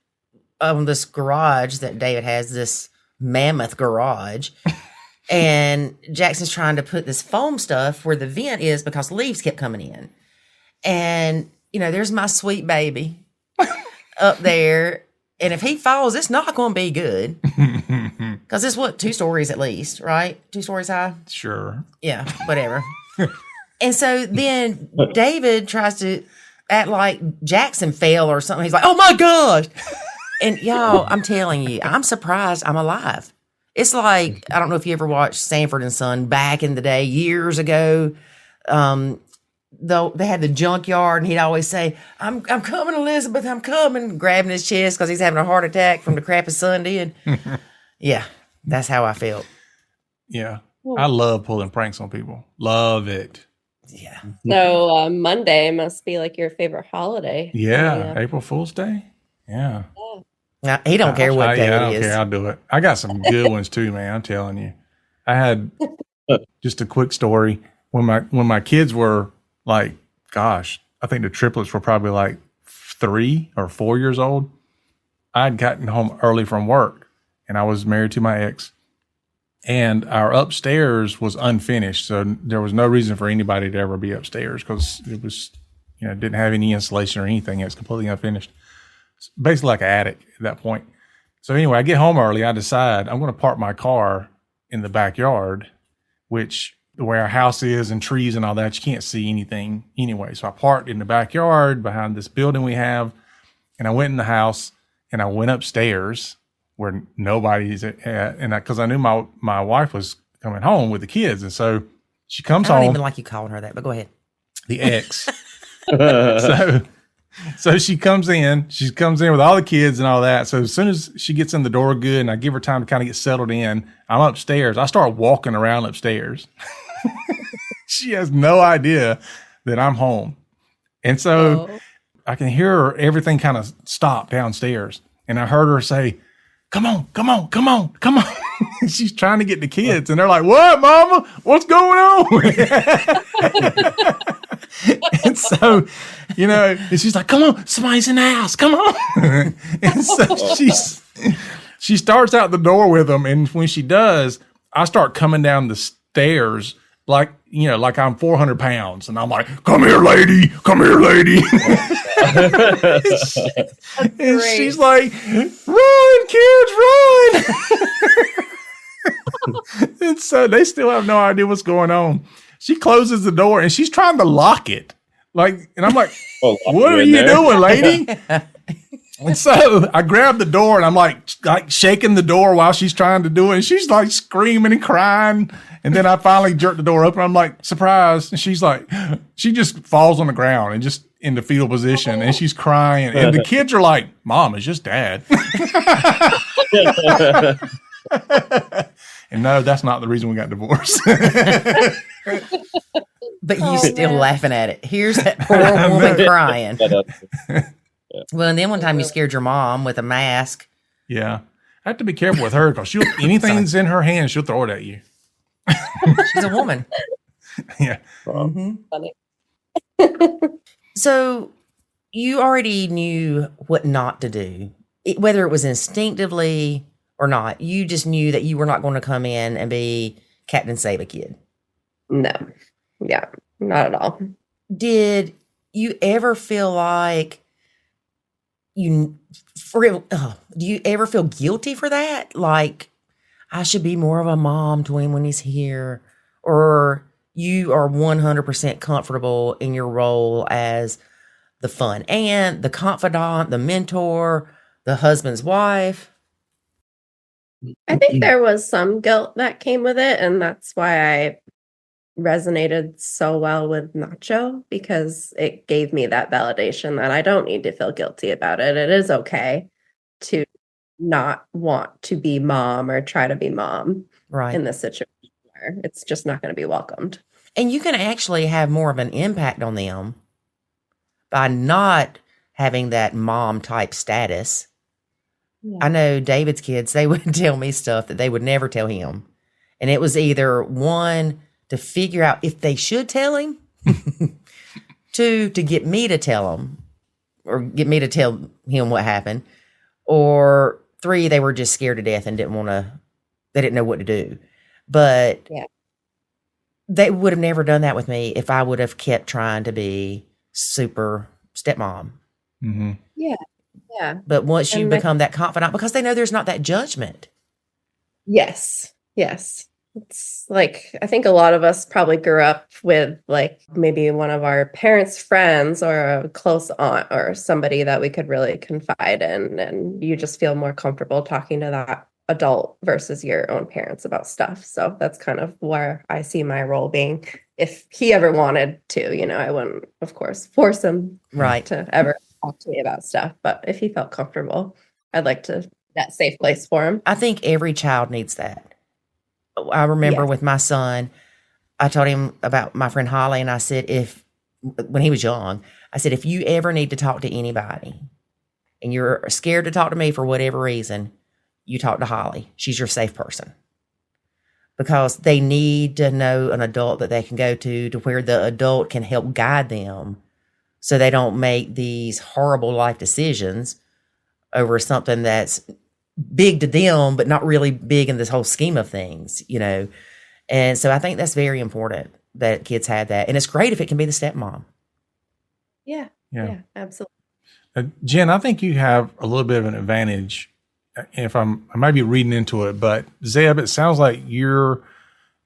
B: on this garage that David has, this mammoth garage. And Jackson's trying to put this foam stuff where the vent is because leaves kept coming in. And, there's my sweet baby up there. And if he falls, it's not going to be good. Because it's 2 stories at least, right? 2 stories high?
E: Sure.
B: Yeah, whatever. And so then David tries to act like Jackson fell or something. He's like, oh my gosh. And y'all, I'm telling you, I'm surprised I'm alive. It's like, I don't know if you ever watched Sanford and Son back in the day, years ago. Though they had the junkyard, and he'd always say, I'm coming, Elizabeth, I'm coming, grabbing his chest because he's having a heart attack from the crap his son did. Yeah, that's how I felt.
E: Yeah. I love pulling pranks on people. Love it.
B: Yeah.
C: So Monday must be like your favorite holiday.
E: Yeah. April Fool's Day. Yeah.
B: Now, he don't care what day
E: I
B: it
E: don't
B: is.
E: care. I'll do it. I got some good ones too, man. I'm telling you. I had just a quick story when my kids were like, gosh, I think the triplets were probably like 3 or 4 years old. I'd gotten home early from work, and I was married to my ex, and our upstairs was unfinished. So there was no reason for anybody to ever be upstairs because it was, didn't have any insulation or anything. It was completely unfinished. It's basically like an attic at that point. So anyway, I get home early. I decide I'm going to park my car in the backyard, which where our house is and trees and all that, you can't see anything anyway. So I parked in the backyard behind this building we have, and I went in the house and I went upstairs where nobody's at, and because I knew my wife was coming home with the kids, and so she comes home.
B: I don't even like you calling her that, but go ahead.
E: The ex. So So she comes in with all the kids and all that. So as soon as she gets in the door good and I give her time to kind of get settled in, I'm upstairs. I start walking around upstairs. She has no idea that I'm home. And so I can hear everything kind of stop downstairs. And I heard her say, come on. She's trying to get the kids. And they're like, what, mama? What's going on? And so, and she's like, come on, somebody's in the house. Come on. And so she starts out the door with them. And when she does, I start coming down the stairs like I'm 400 pounds. And I'm like, come here, lady. And she's like, run, kids, run. And so they still have no idea what's going on. She closes the door and she's trying to lock it. And I'm like, what are you doing, lady? And so I grab the door and I'm like shaking the door while she's trying to do it. And she's like screaming and crying. And then I finally jerk the door open. I'm like, surprise. And she's like, she just falls on the ground and just in the fetal position. And she's crying. And the kids are like, Mom, it's just Dad. And no, that's not the reason we got divorced.
B: But you still laughing at it. Here's that poor woman crying. Well, and then one time you scared your mom with a mask.
E: Yeah. I have to be careful with her because anything that's in her hand, she'll throw it at you.
B: She's a woman.
E: Yeah.
C: Funny.
B: So you already knew what not to do, whether it was instinctively or not. You just knew that you were not going to come in and be Captain Stepkid.
C: No. Yeah, not at all.
B: Did you ever feel like do you ever feel guilty for that? Like, I should be more of a mom to him when he's here? Or you are 100% comfortable in your role as the fun aunt, the confidant, the mentor, the husband's wife?
C: I think there was some guilt that came with it, and that's why I resonated so well with Nacho, because it gave me that validation that I don't need to feel guilty about it. It is okay to not want to be mom or try to be mom in this situation where it's just not going to be welcomed.
B: And you can actually have more of an impact on them by not having that mom type status. Yeah. I know David's kids, they would tell me stuff that they would never tell him. And it was either one, to figure out if they should tell him, two, to get me to tell him or get me to tell him what happened, or three, they were just scared to death and they didn't know what to do. But they would have never done that with me if I would have kept trying to be super stepmom.
E: Mm-hmm.
C: Yeah.
B: But once you become that confidant, because they know there's not that judgment.
C: Yes. It's like, I think a lot of us probably grew up with like maybe one of our parents' friends or a close aunt or somebody that we could really confide in. And you just feel more comfortable talking to that adult versus your own parents about stuff. So that's kind of where I see my role being. If he ever wanted to, I wouldn't, of course, force him to ever talk to me about stuff. But if he felt comfortable, I'd like that safe place for him.
B: I think every child needs that. I remember with my son, I told him about my friend Holly, and I said, when he was young, I said, if you ever need to talk to anybody and you're scared to talk to me for whatever reason, you talk to Holly. She's your safe person. Because they need to know an adult that they can go to where the adult can help guide them so they don't make these horrible life decisions over something that's big to them, but not really big in this whole scheme of things, And so I think that's very important that kids have that. And it's great if it can be the stepmom.
C: Yeah, absolutely.
E: Jen, I think you have a little bit of an advantage. If I might be reading into it, but Zeb, it sounds like you're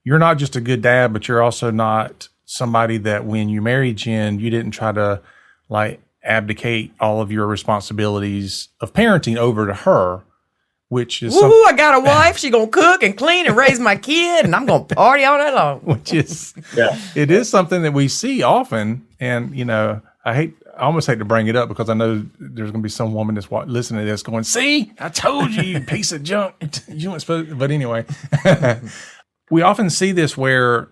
E: not just a good dad, but you're also not somebody that when you married Jen, you didn't try to like abdicate all of your responsibilities of parenting over to her. Which is
B: I got a wife. She gonna cook and clean and raise my kid, and I'm gonna party all night long.
E: Which is, it is something that we see often. And I I almost hate to bring it up because I know there's going to be some woman that's listening to this going, "See, I told you, you piece of junk." You weren't supposed to. But anyway, we often see this where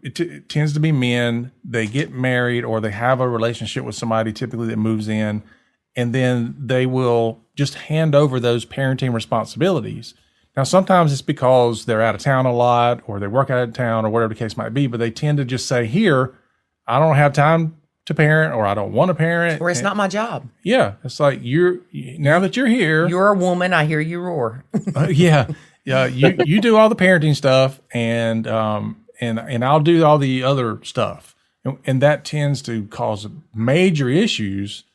E: it tends to be men. They get married or they have a relationship with somebody typically that moves in, and then they will just hand over those parenting responsibilities. Now, sometimes it's because they're out of town a lot or they work out of town or whatever the case might be, but they tend to just say, here, I don't have time to parent or I don't want to parent.
B: Or it's not my job.
E: Yeah. It's like, now that you're here.
B: You're a woman. I hear you roar.
E: Yeah. You do all the parenting stuff and I'll do all the other stuff. And that tends to cause major issues.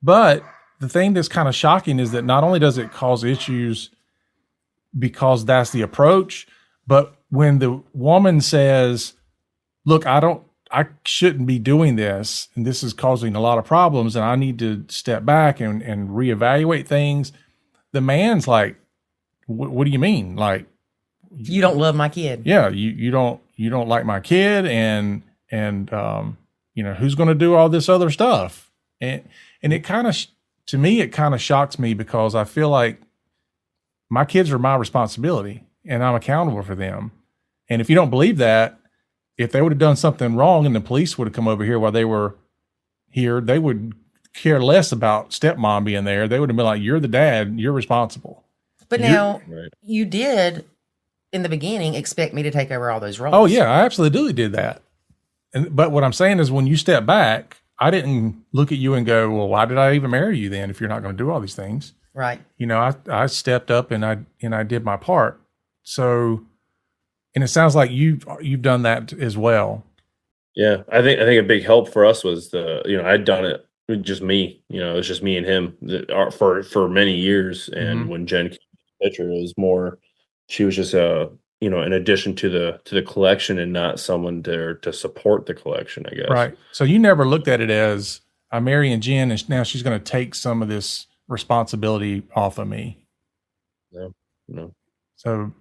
E: But the thing that's kind of shocking is that not only does it cause issues because that's the approach, but when the woman says, look, I shouldn't be doing this, and this is causing a lot of problems, and I need to step back and reevaluate things, the man's like, what do you mean? Like,
B: you don't love my kid.
E: Yeah, you don't like my kid, and who's going to do all this other stuff? And it kind of, to me, it kind of shocks me because I feel like my kids are my responsibility and I'm accountable for them. And if you don't believe that, if they would have done something wrong and the police would have come over here while they were here, they would care less about stepmom being there. They would have been like, you're the dad, you're responsible.
B: But now you did in the beginning expect me to take over all those roles.
E: Oh yeah, I absolutely did that. But what I'm saying is when you step back, I didn't look at you and go, well, why did I even marry you then if you're not going to do all these things?
B: Right.
E: I stepped up and I did my part. So, and it sounds like you've done that as well.
A: Yeah, I think a big help for us was I'd done it with just me. It was just me and him for many years. And when Jenn came to the picture, it was more. She was just in addition to the collection and not someone there to support the collection, I guess.
E: Right. So you never looked at it as I'm marrying Jenn and now she's going to take some of this responsibility off of me.
A: No.
E: So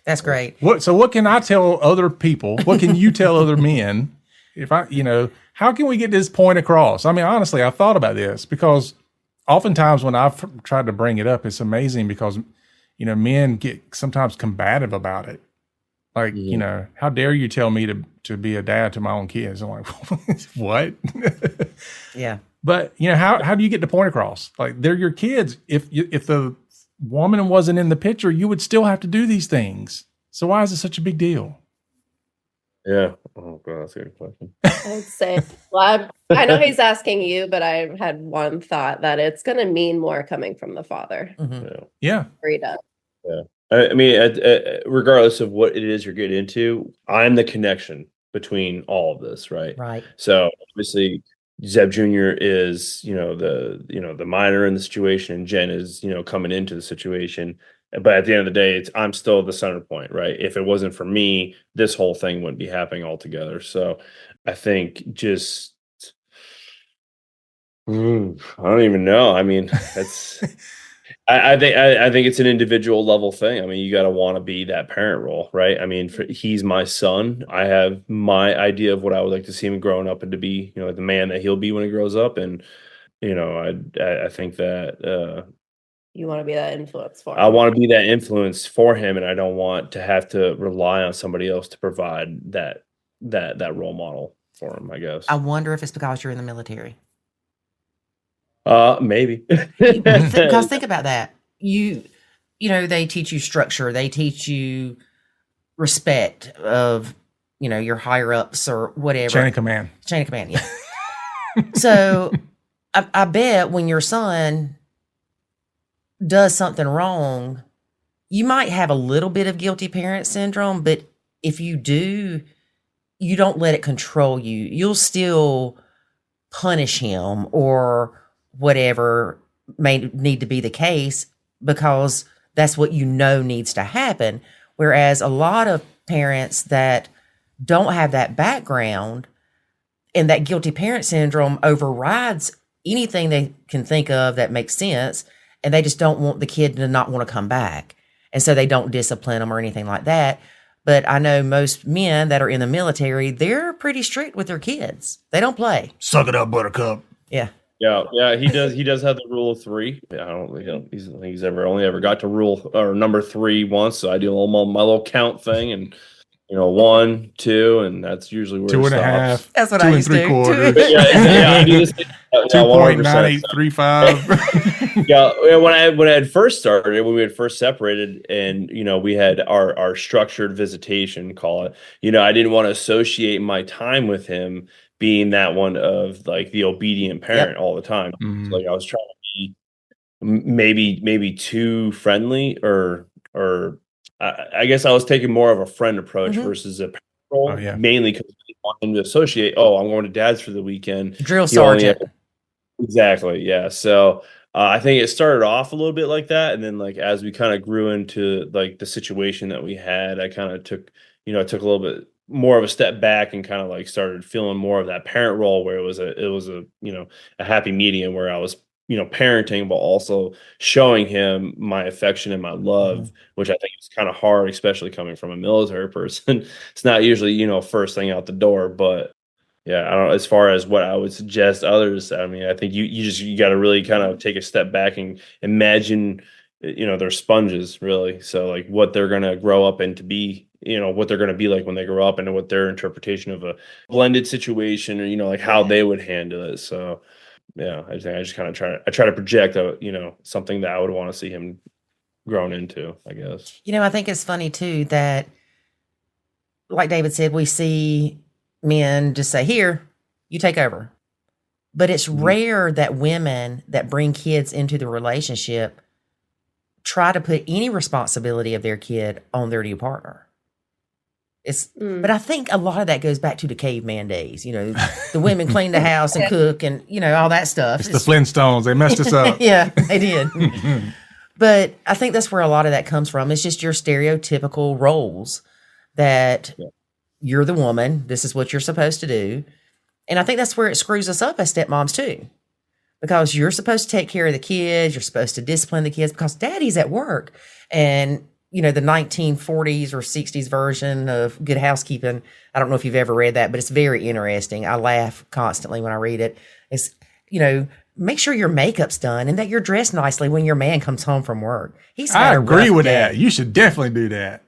B: that's great.
E: What can I tell other people? What can you tell other men? How can we get this point across? I mean, honestly, I've thought about this because oftentimes when I've tried to bring it up, it's amazing because, men get sometimes combative about it. Like, how dare you tell me to be a dad to my own kids? I'm like, what?
B: Yeah.
E: But, how do you get the point across? Like, they're your kids. If the woman wasn't in the picture, you would still have to do these things. So why is it such a big deal?
A: Yeah. Oh, God, that's a good question.
C: I'd say, well, I know he's asking you, but I had one thought that it's going to mean more coming from the father.
B: Mm-hmm.
E: Yeah.
C: Freedom.
A: Yeah. I mean, regardless of what it is you're getting into, I'm the connection between all of this, right?
B: Right.
A: So obviously, Zeb Jr. is, the minor in the situation, and Jenn is, coming into the situation. But at the end of the day, I'm still the center point, right? If it wasn't for me, this whole thing wouldn't be happening altogether. So I think just, I don't even know. I mean, that's. I think it's an individual level thing. I mean, you got to want to be that parent role, right? I mean, he's my son. I have my idea of what I would like to see him growing up and to be, the man that he'll be when he grows up. And, I think that
C: you want to be that influence for him.
A: I want to be that influence for him, and I don't want to have to rely on somebody else to provide that role model for him, I guess.
B: I wonder if it's because you're in the military.
A: Maybe.
B: Because think about that. They teach you structure. They teach you respect of, your higher ups or whatever.
E: Chain of command.
B: Yeah. So I bet when your son does something wrong, you might have a little bit of guilty parent syndrome, but if you do, you don't let it control you. You'll still punish him or whatever may need to be the case because that's what needs to happen. Whereas a lot of parents that don't have that background and that guilty parent syndrome overrides anything they can think of that makes sense, and they just don't want the kid to not want to come back. And so they don't discipline them or anything like that. But I know most men that are in the military, they're pretty strict with their kids. They don't play.
E: Suck it up, Buttercup.
B: Yeah.
A: Yeah, he does. He does have the rule of three. I don't think he's only ever got to rule or number 3 once. So I do my little count thing, and 1, 2, and that's usually where
E: 2.5.
B: That's what
E: 2
B: I used to do.
E: 3/4.
A: Yeah, I do this.
E: 2.9835.
A: Yeah, when I had first started, when we had first separated, and we had our structured visitation, call it. I didn't want to associate my time with him being that one of like the obedient parent all the time.
E: Mhm.
A: So, like, I was trying to be maybe too friendly, or I guess I was taking more of a friend approach versus a parent role,
E: Oh, yeah.
A: mainly because I didn't want him to associate. Oh, I'm going to dad's for the weekend.
B: Drill
A: He only
B: sergeant.
A: Exactly. Yeah. So I think it started off a little bit like that, and then like as we kind of grew into like the situation that we had, I kind of took a little bit more of a step back and kind of like started feeling more of that parent role, where it was a a happy medium where I was parenting, but also showing him my affection and my love, which I think is kind of hard, especially coming from a military person. It's not usually first thing out the door, but yeah, I don't know. As far as what I would suggest others, I mean, I think you got to really kind of take a step back and imagine, they're sponges, really. So like what they're gonna grow up and to be, what they're gonna be like when they grow up, and what their interpretation of a blended situation, or like how they would handle it. So yeah, I just kind of try to project something that I would want to see him grown into, I guess.
B: I think it's funny too that, like David said, we see men just say, here, you take over. But it's rare that women that bring kids into the relationship try to put any responsibility of their kid on their new partner. But I think a lot of that goes back to the caveman days. The women clean the house and cook and, all that stuff.
E: It's the Flintstones. They messed us up.
B: Yeah, they did. But I think that's where a lot of that comes from. It's just your stereotypical roles that you're the woman. This is what you're supposed to do. And I think that's where it screws us up as stepmoms too. Because you're supposed to take care of the kids. You're supposed to discipline the kids because daddy's at work. And, the 1940s or 60s version of Good Housekeeping, I don't know if you've ever read that, but it's very interesting. I laugh constantly when I read it. It's, make sure your makeup's done and that you're dressed nicely when your man comes home from work.
E: I agree with that. You should definitely do that.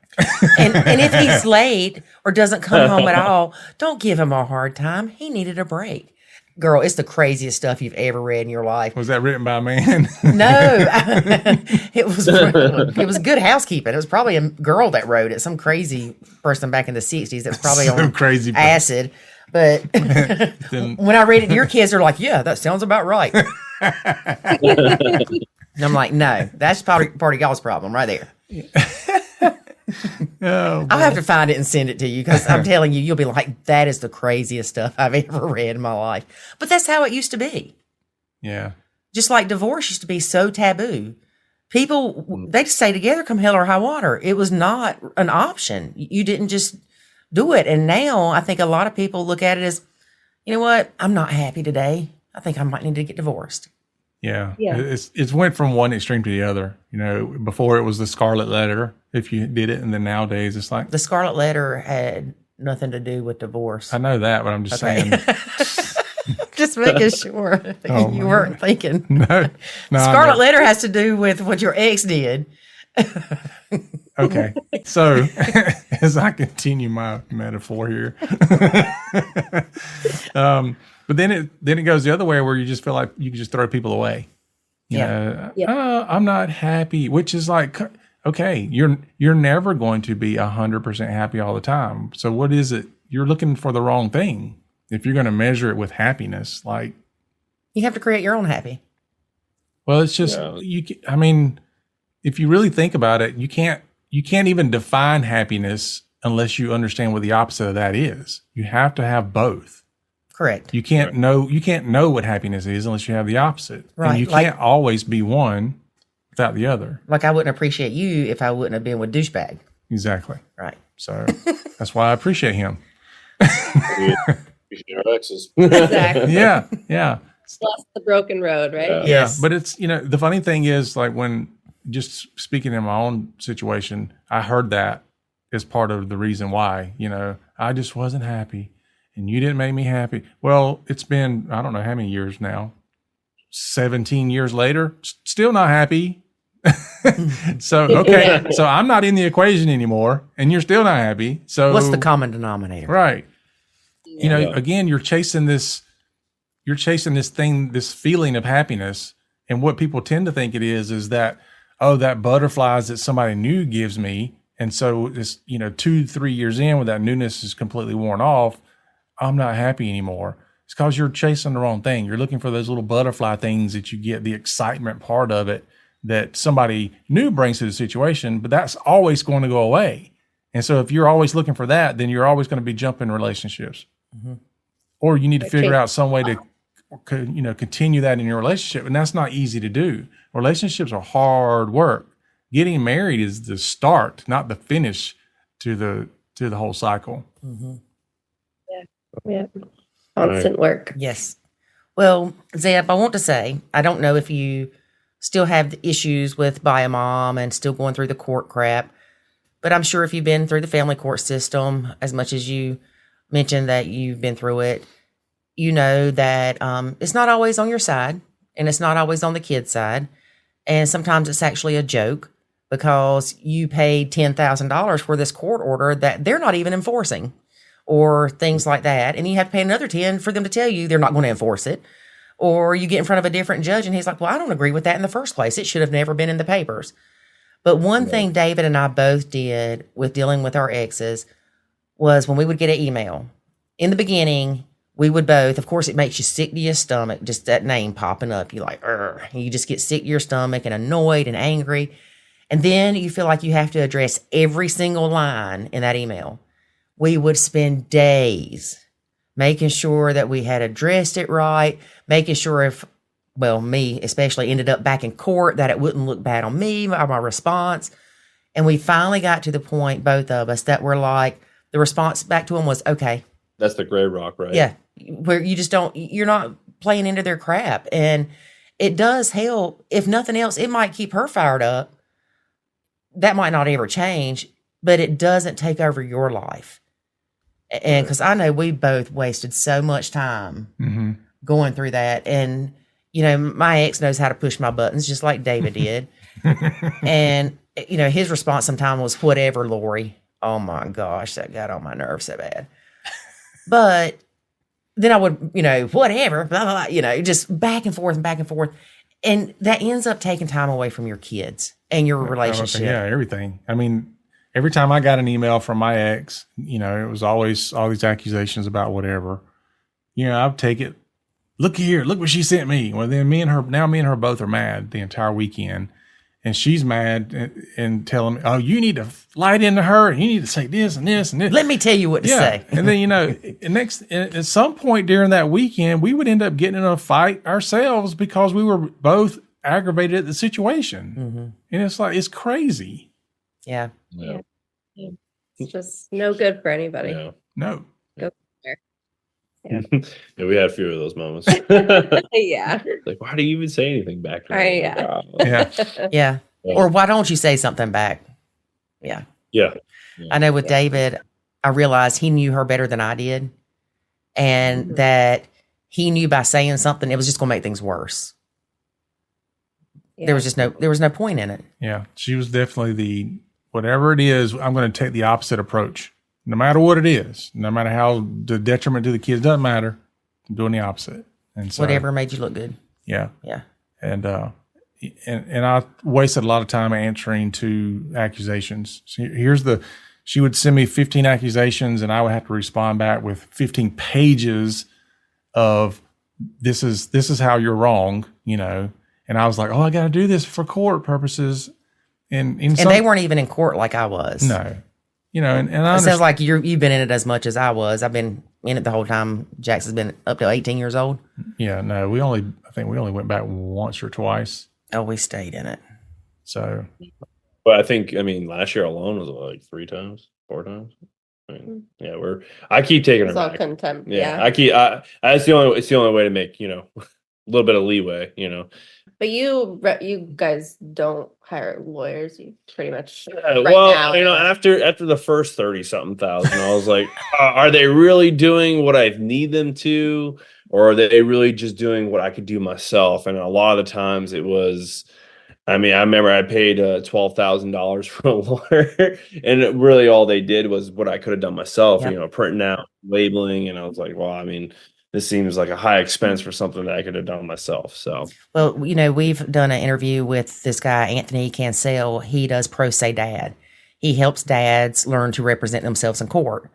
B: and if he's late or doesn't come home at all, don't give him a hard time. He needed a break. Girl, it's the craziest stuff you've ever read in your life.
E: Was that written by a man?
B: No, it was Good Housekeeping. It was probably a girl that wrote it. Some crazy person back in the 60s that was probably on
E: crazy
B: acid. But when I read it, your kids are like, yeah, that sounds about right. And I'm like, no, that's part of y'all's problem right there.
E: Oh,
B: I'll have to find it and send it to you because I'm telling you, you'll be like, that is the craziest stuff I've ever read in my life. But that's how it used to be.
E: Yeah.
B: Just like divorce used to be so taboo. People, they'd stay together come hell or high water. It was not an option. You didn't just do it. And now I think a lot of people look at it as, you know what? I'm not happy today. I think I might need to get divorced.
E: Yeah. It's went from one extreme to the other. Before it was the scarlet letter if you did it, and then nowadays it's like
B: the scarlet letter had nothing to do with divorce.
E: I know that, but I'm just saying.
B: Just making sure you weren't thinking.
E: No,
B: scarlet letter has to do with what your ex did.
E: Okay, so as I continue my metaphor here, but then it goes the other way where you just feel like you can just throw people away. I'm not happy, which is like, okay, you're never going to be 100% happy all the time. So what is it? You're looking for the wrong thing. If you're going to measure it with happiness, like
B: you have to create your own happy.
E: Well, it's just I mean, if you really think about it, you can't even define happiness unless you understand what the opposite of that is. You have to have both.
B: Correct.
E: You can't know what happiness is unless you have the opposite.
B: Right.
E: And you can't always be one without the other.
B: Like I wouldn't appreciate you if I wouldn't have been with douchebag.
E: Exactly.
B: Right.
E: So that's why I appreciate him.
A: Appreciate our exes.
C: Exactly.
E: Yeah.
C: Less the broken road, right?
E: Yeah.
B: Yes.
E: But it's, the funny thing is, like, when just speaking in my own situation, I heard that is part of the reason why, I just wasn't happy and you didn't make me happy. Well, it's been, I don't know how many years now, 17 years later, still not happy. So, okay. So I'm not in the equation anymore and you're still not happy. So
B: what's the common denominator?
E: Right. Again, you're chasing this thing, this feeling of happiness. And what people tend to think it is that, oh, that butterflies that somebody new gives me. And so this, 2-3 years in, when that newness is completely worn off, I'm not happy anymore. It's because you're chasing the wrong thing. You're looking for those little butterfly things that you get, the excitement part of it that somebody new brings to the situation, but that's always going to go away. And so if you're always looking for that, then you're always going to be jumping relationships. Mm-hmm. Or you need to figure out some way to, continue that in your relationship. And that's not easy to do. Relationships are hard work. Getting married is the start, not the finish to the whole cycle.
B: Mm-hmm.
C: Yeah. Constant work.
B: Yes. Well, Zeb, I want to say, I don't know if you still have the issues with by a mom and still going through the court crap, but I'm sure if you've been through the family court system, as much as you mentioned that you've been through it, you know that it's not always on your side and it's not always on the kid's side. And sometimes it's actually a joke because you paid $10,000 for this court order that they're not even enforcing or things like that. And you have to pay another 10 for them to tell you they're not going to enforce it. Or you get in front of a different judge and he's like, well, I don't agree with that in the first place. It should have never been in the papers. But one thing David and I both did with dealing with our exes was when we would get an email, in the beginning, we would both, of course, it makes you sick to your stomach, just that name popping up. You're like, and you just get sick to your stomach and annoyed and angry. And then you feel like you have to address every single line in that email. We would spend days making sure that we had addressed it right, making sure me especially, ended up back in court, that it wouldn't look bad on me or my response. And we finally got to the point, both of us, that we're like, the response back to him was, okay.
A: That's the gray rock, right?
B: Yeah. Where you just you're not playing into their crap. And it does help. If nothing else, it might keep her fired up. That might not ever change, but it doesn't take over your life. And because I know we both wasted so much time going through that. And, my ex knows how to push my buttons just like David did. And, his response sometimes was, whatever, Lori. Oh my gosh, that got on my nerves so bad. But then I would, whatever, blah, blah, blah, just back and forth and back and forth. And that ends up taking time away from your kids and your relationship.
E: Yeah, everything. I mean, every time I got an email from my ex, it was always all these accusations about whatever. I'd take it. Look here, look what she sent me. Well, then me and her both are mad the entire weekend. And she's mad and telling me, oh, you need to light into her. And you need to say this and this and this.
B: Let me tell you what to say.
E: And then, at some point during that weekend, we would end up getting in a fight ourselves because we were both aggravated at the situation. Mm-hmm. And it's like, it's crazy.
B: Yeah.
C: It's just no good for anybody.
A: Yeah.
E: No.
C: Go there.
A: Yeah. Yeah, we had a few of those moments.
C: Yeah.
A: Like, why do you even say anything back to her?
B: Yeah. Or why don't you say something back? Yeah. I know with David, I realized he knew her better than I did. And that he knew by saying something, it was just going to make things worse. Yeah. There was no point in it.
E: Yeah. She was definitely whatever it is, I'm going to take the opposite approach. No matter what it is, no matter how the detriment to the kids, doesn't matter. I'm doing the opposite. And so,
B: whatever made you look good.
E: Yeah.
B: Yeah.
E: And I wasted a lot of time answering to accusations. She would send me 15 accusations and I would have to respond back with 15 pages of this is how you're wrong, And I was like, oh, I got to do this for court purposes. And
B: they weren't even in court like I was.
E: No. And I
B: it sounds like you've been in it as much as I was. I've been in it the whole time. Jax has been up to 18 years old.
E: Yeah, no, I think we only went back once or twice.
B: Oh, we stayed in it.
E: So,
A: but I mean, last year alone was like 3 times, 4 times. Yeah, I keep taking her back.
C: Contempt.
A: Yeah, it's the only way to make little bit of leeway, you know.
C: But you guys don't hire lawyers. You pretty much
A: Well, you know, after the first 30-something thousand, I was like, are they really doing what I need them to, or are they really just doing what I could do myself? And a lot of the times it was, I mean, I remember I paid $12,000 for a lawyer, and really all they did was what I could have done myself,
B: Yep.
A: you know, printing out, labeling, and I was like, well, I mean, this seems like a high expense for something that I could have done myself. So,
B: Well, you know, we've done an interview with this guy, Anthony Cancel. He does Pro Se Dad. He helps dads learn to represent themselves in court.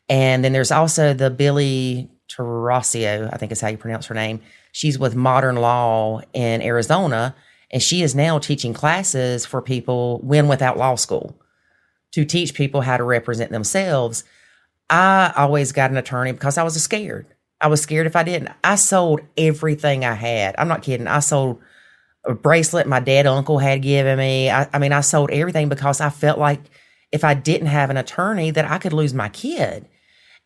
B: And then there's also the Billy Tarasio, I think is how you pronounce her name. She's with Modern Law in Arizona, and she is now teaching classes for people without law school to teach people how to represent themselves. I always got an attorney because I was scared. I was scared if I didn't. I sold everything I had. I'm not kidding. I sold a bracelet my dead uncle had given me. I mean, I sold everything because I felt like if I didn't have an attorney that I could lose my kid.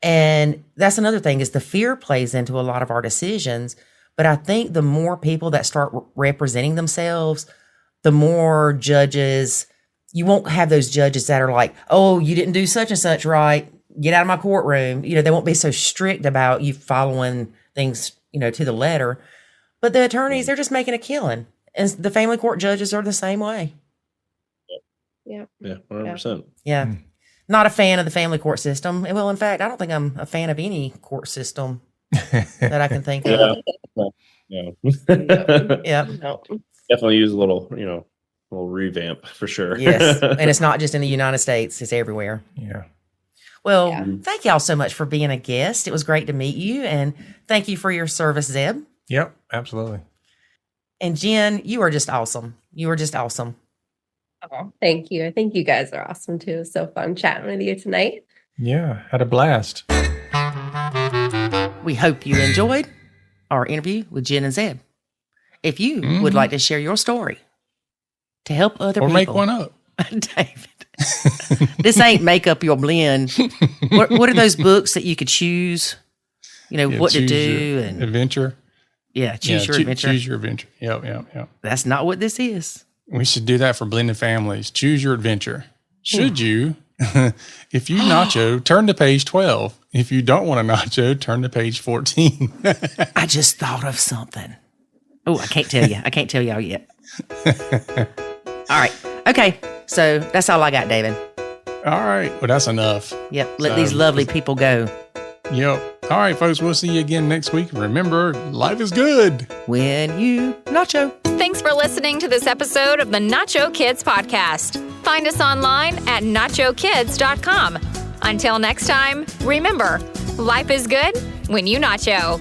B: And that's another thing is the fear plays into a lot of our decisions. But I think the more people that start representing themselves, the more judges, you won't have those judges that are like, oh, you didn't do such and such right. Get out of my courtroom. You know, they won't be so strict about you following things, you know, to the letter. But the attorneys, they're just making a killing. And the family court judges are the same way.
C: Yeah.
A: yeah, 100%.
B: Yeah. Not a fan of the family court system. Well, in fact, I don't think I'm a fan of any court system that I can think of.
A: Yeah.
B: Yeah.
C: No.
A: Definitely use a little, you know, little revamp for sure.
B: Yes. And it's not just in the United States, it's everywhere.
E: Yeah.
B: Well,
C: Yeah.
B: thank y'all so much for being a guest. It was great to meet you. And thank you for your service, Zeb.
E: Yep. Absolutely.
B: And Jenn, you are just awesome. You are just awesome.
C: Oh, thank you. I think you guys are awesome too. It was so fun chatting with you tonight.
E: Yeah. Had a blast.
B: We hope you enjoyed our interview with Jenn and Zeb. If you would like to share your story to help other
E: Or
B: people.
E: make one up.
B: David. This ain't make up your blend. What are those books that you could choose? You know,
E: Yeah,
B: what to
E: choose
B: do
E: your
B: and
E: adventure.
B: choose your adventure.
E: Choose your adventure. Yep.
B: That's not what this is.
E: We should do that for blended families. Choose your adventure. Should you? If you nacho, turn to page 12. If you don't want a nacho, turn to page 14.
B: I just thought of something. Oh, I can't tell you. I can't tell y'all yet. All right. Okay. So that's all I got, David.
E: All right. Well, that's enough.
B: Yep. Let these lovely people go.
E: Yep. All right, folks. We'll see you again next week. Remember, life is good.
B: When you nacho.
D: Thanks for listening to this episode of the Nacho Kids Podcast. Find us online at nachokids.com. Until next time, remember, life is good when you nacho.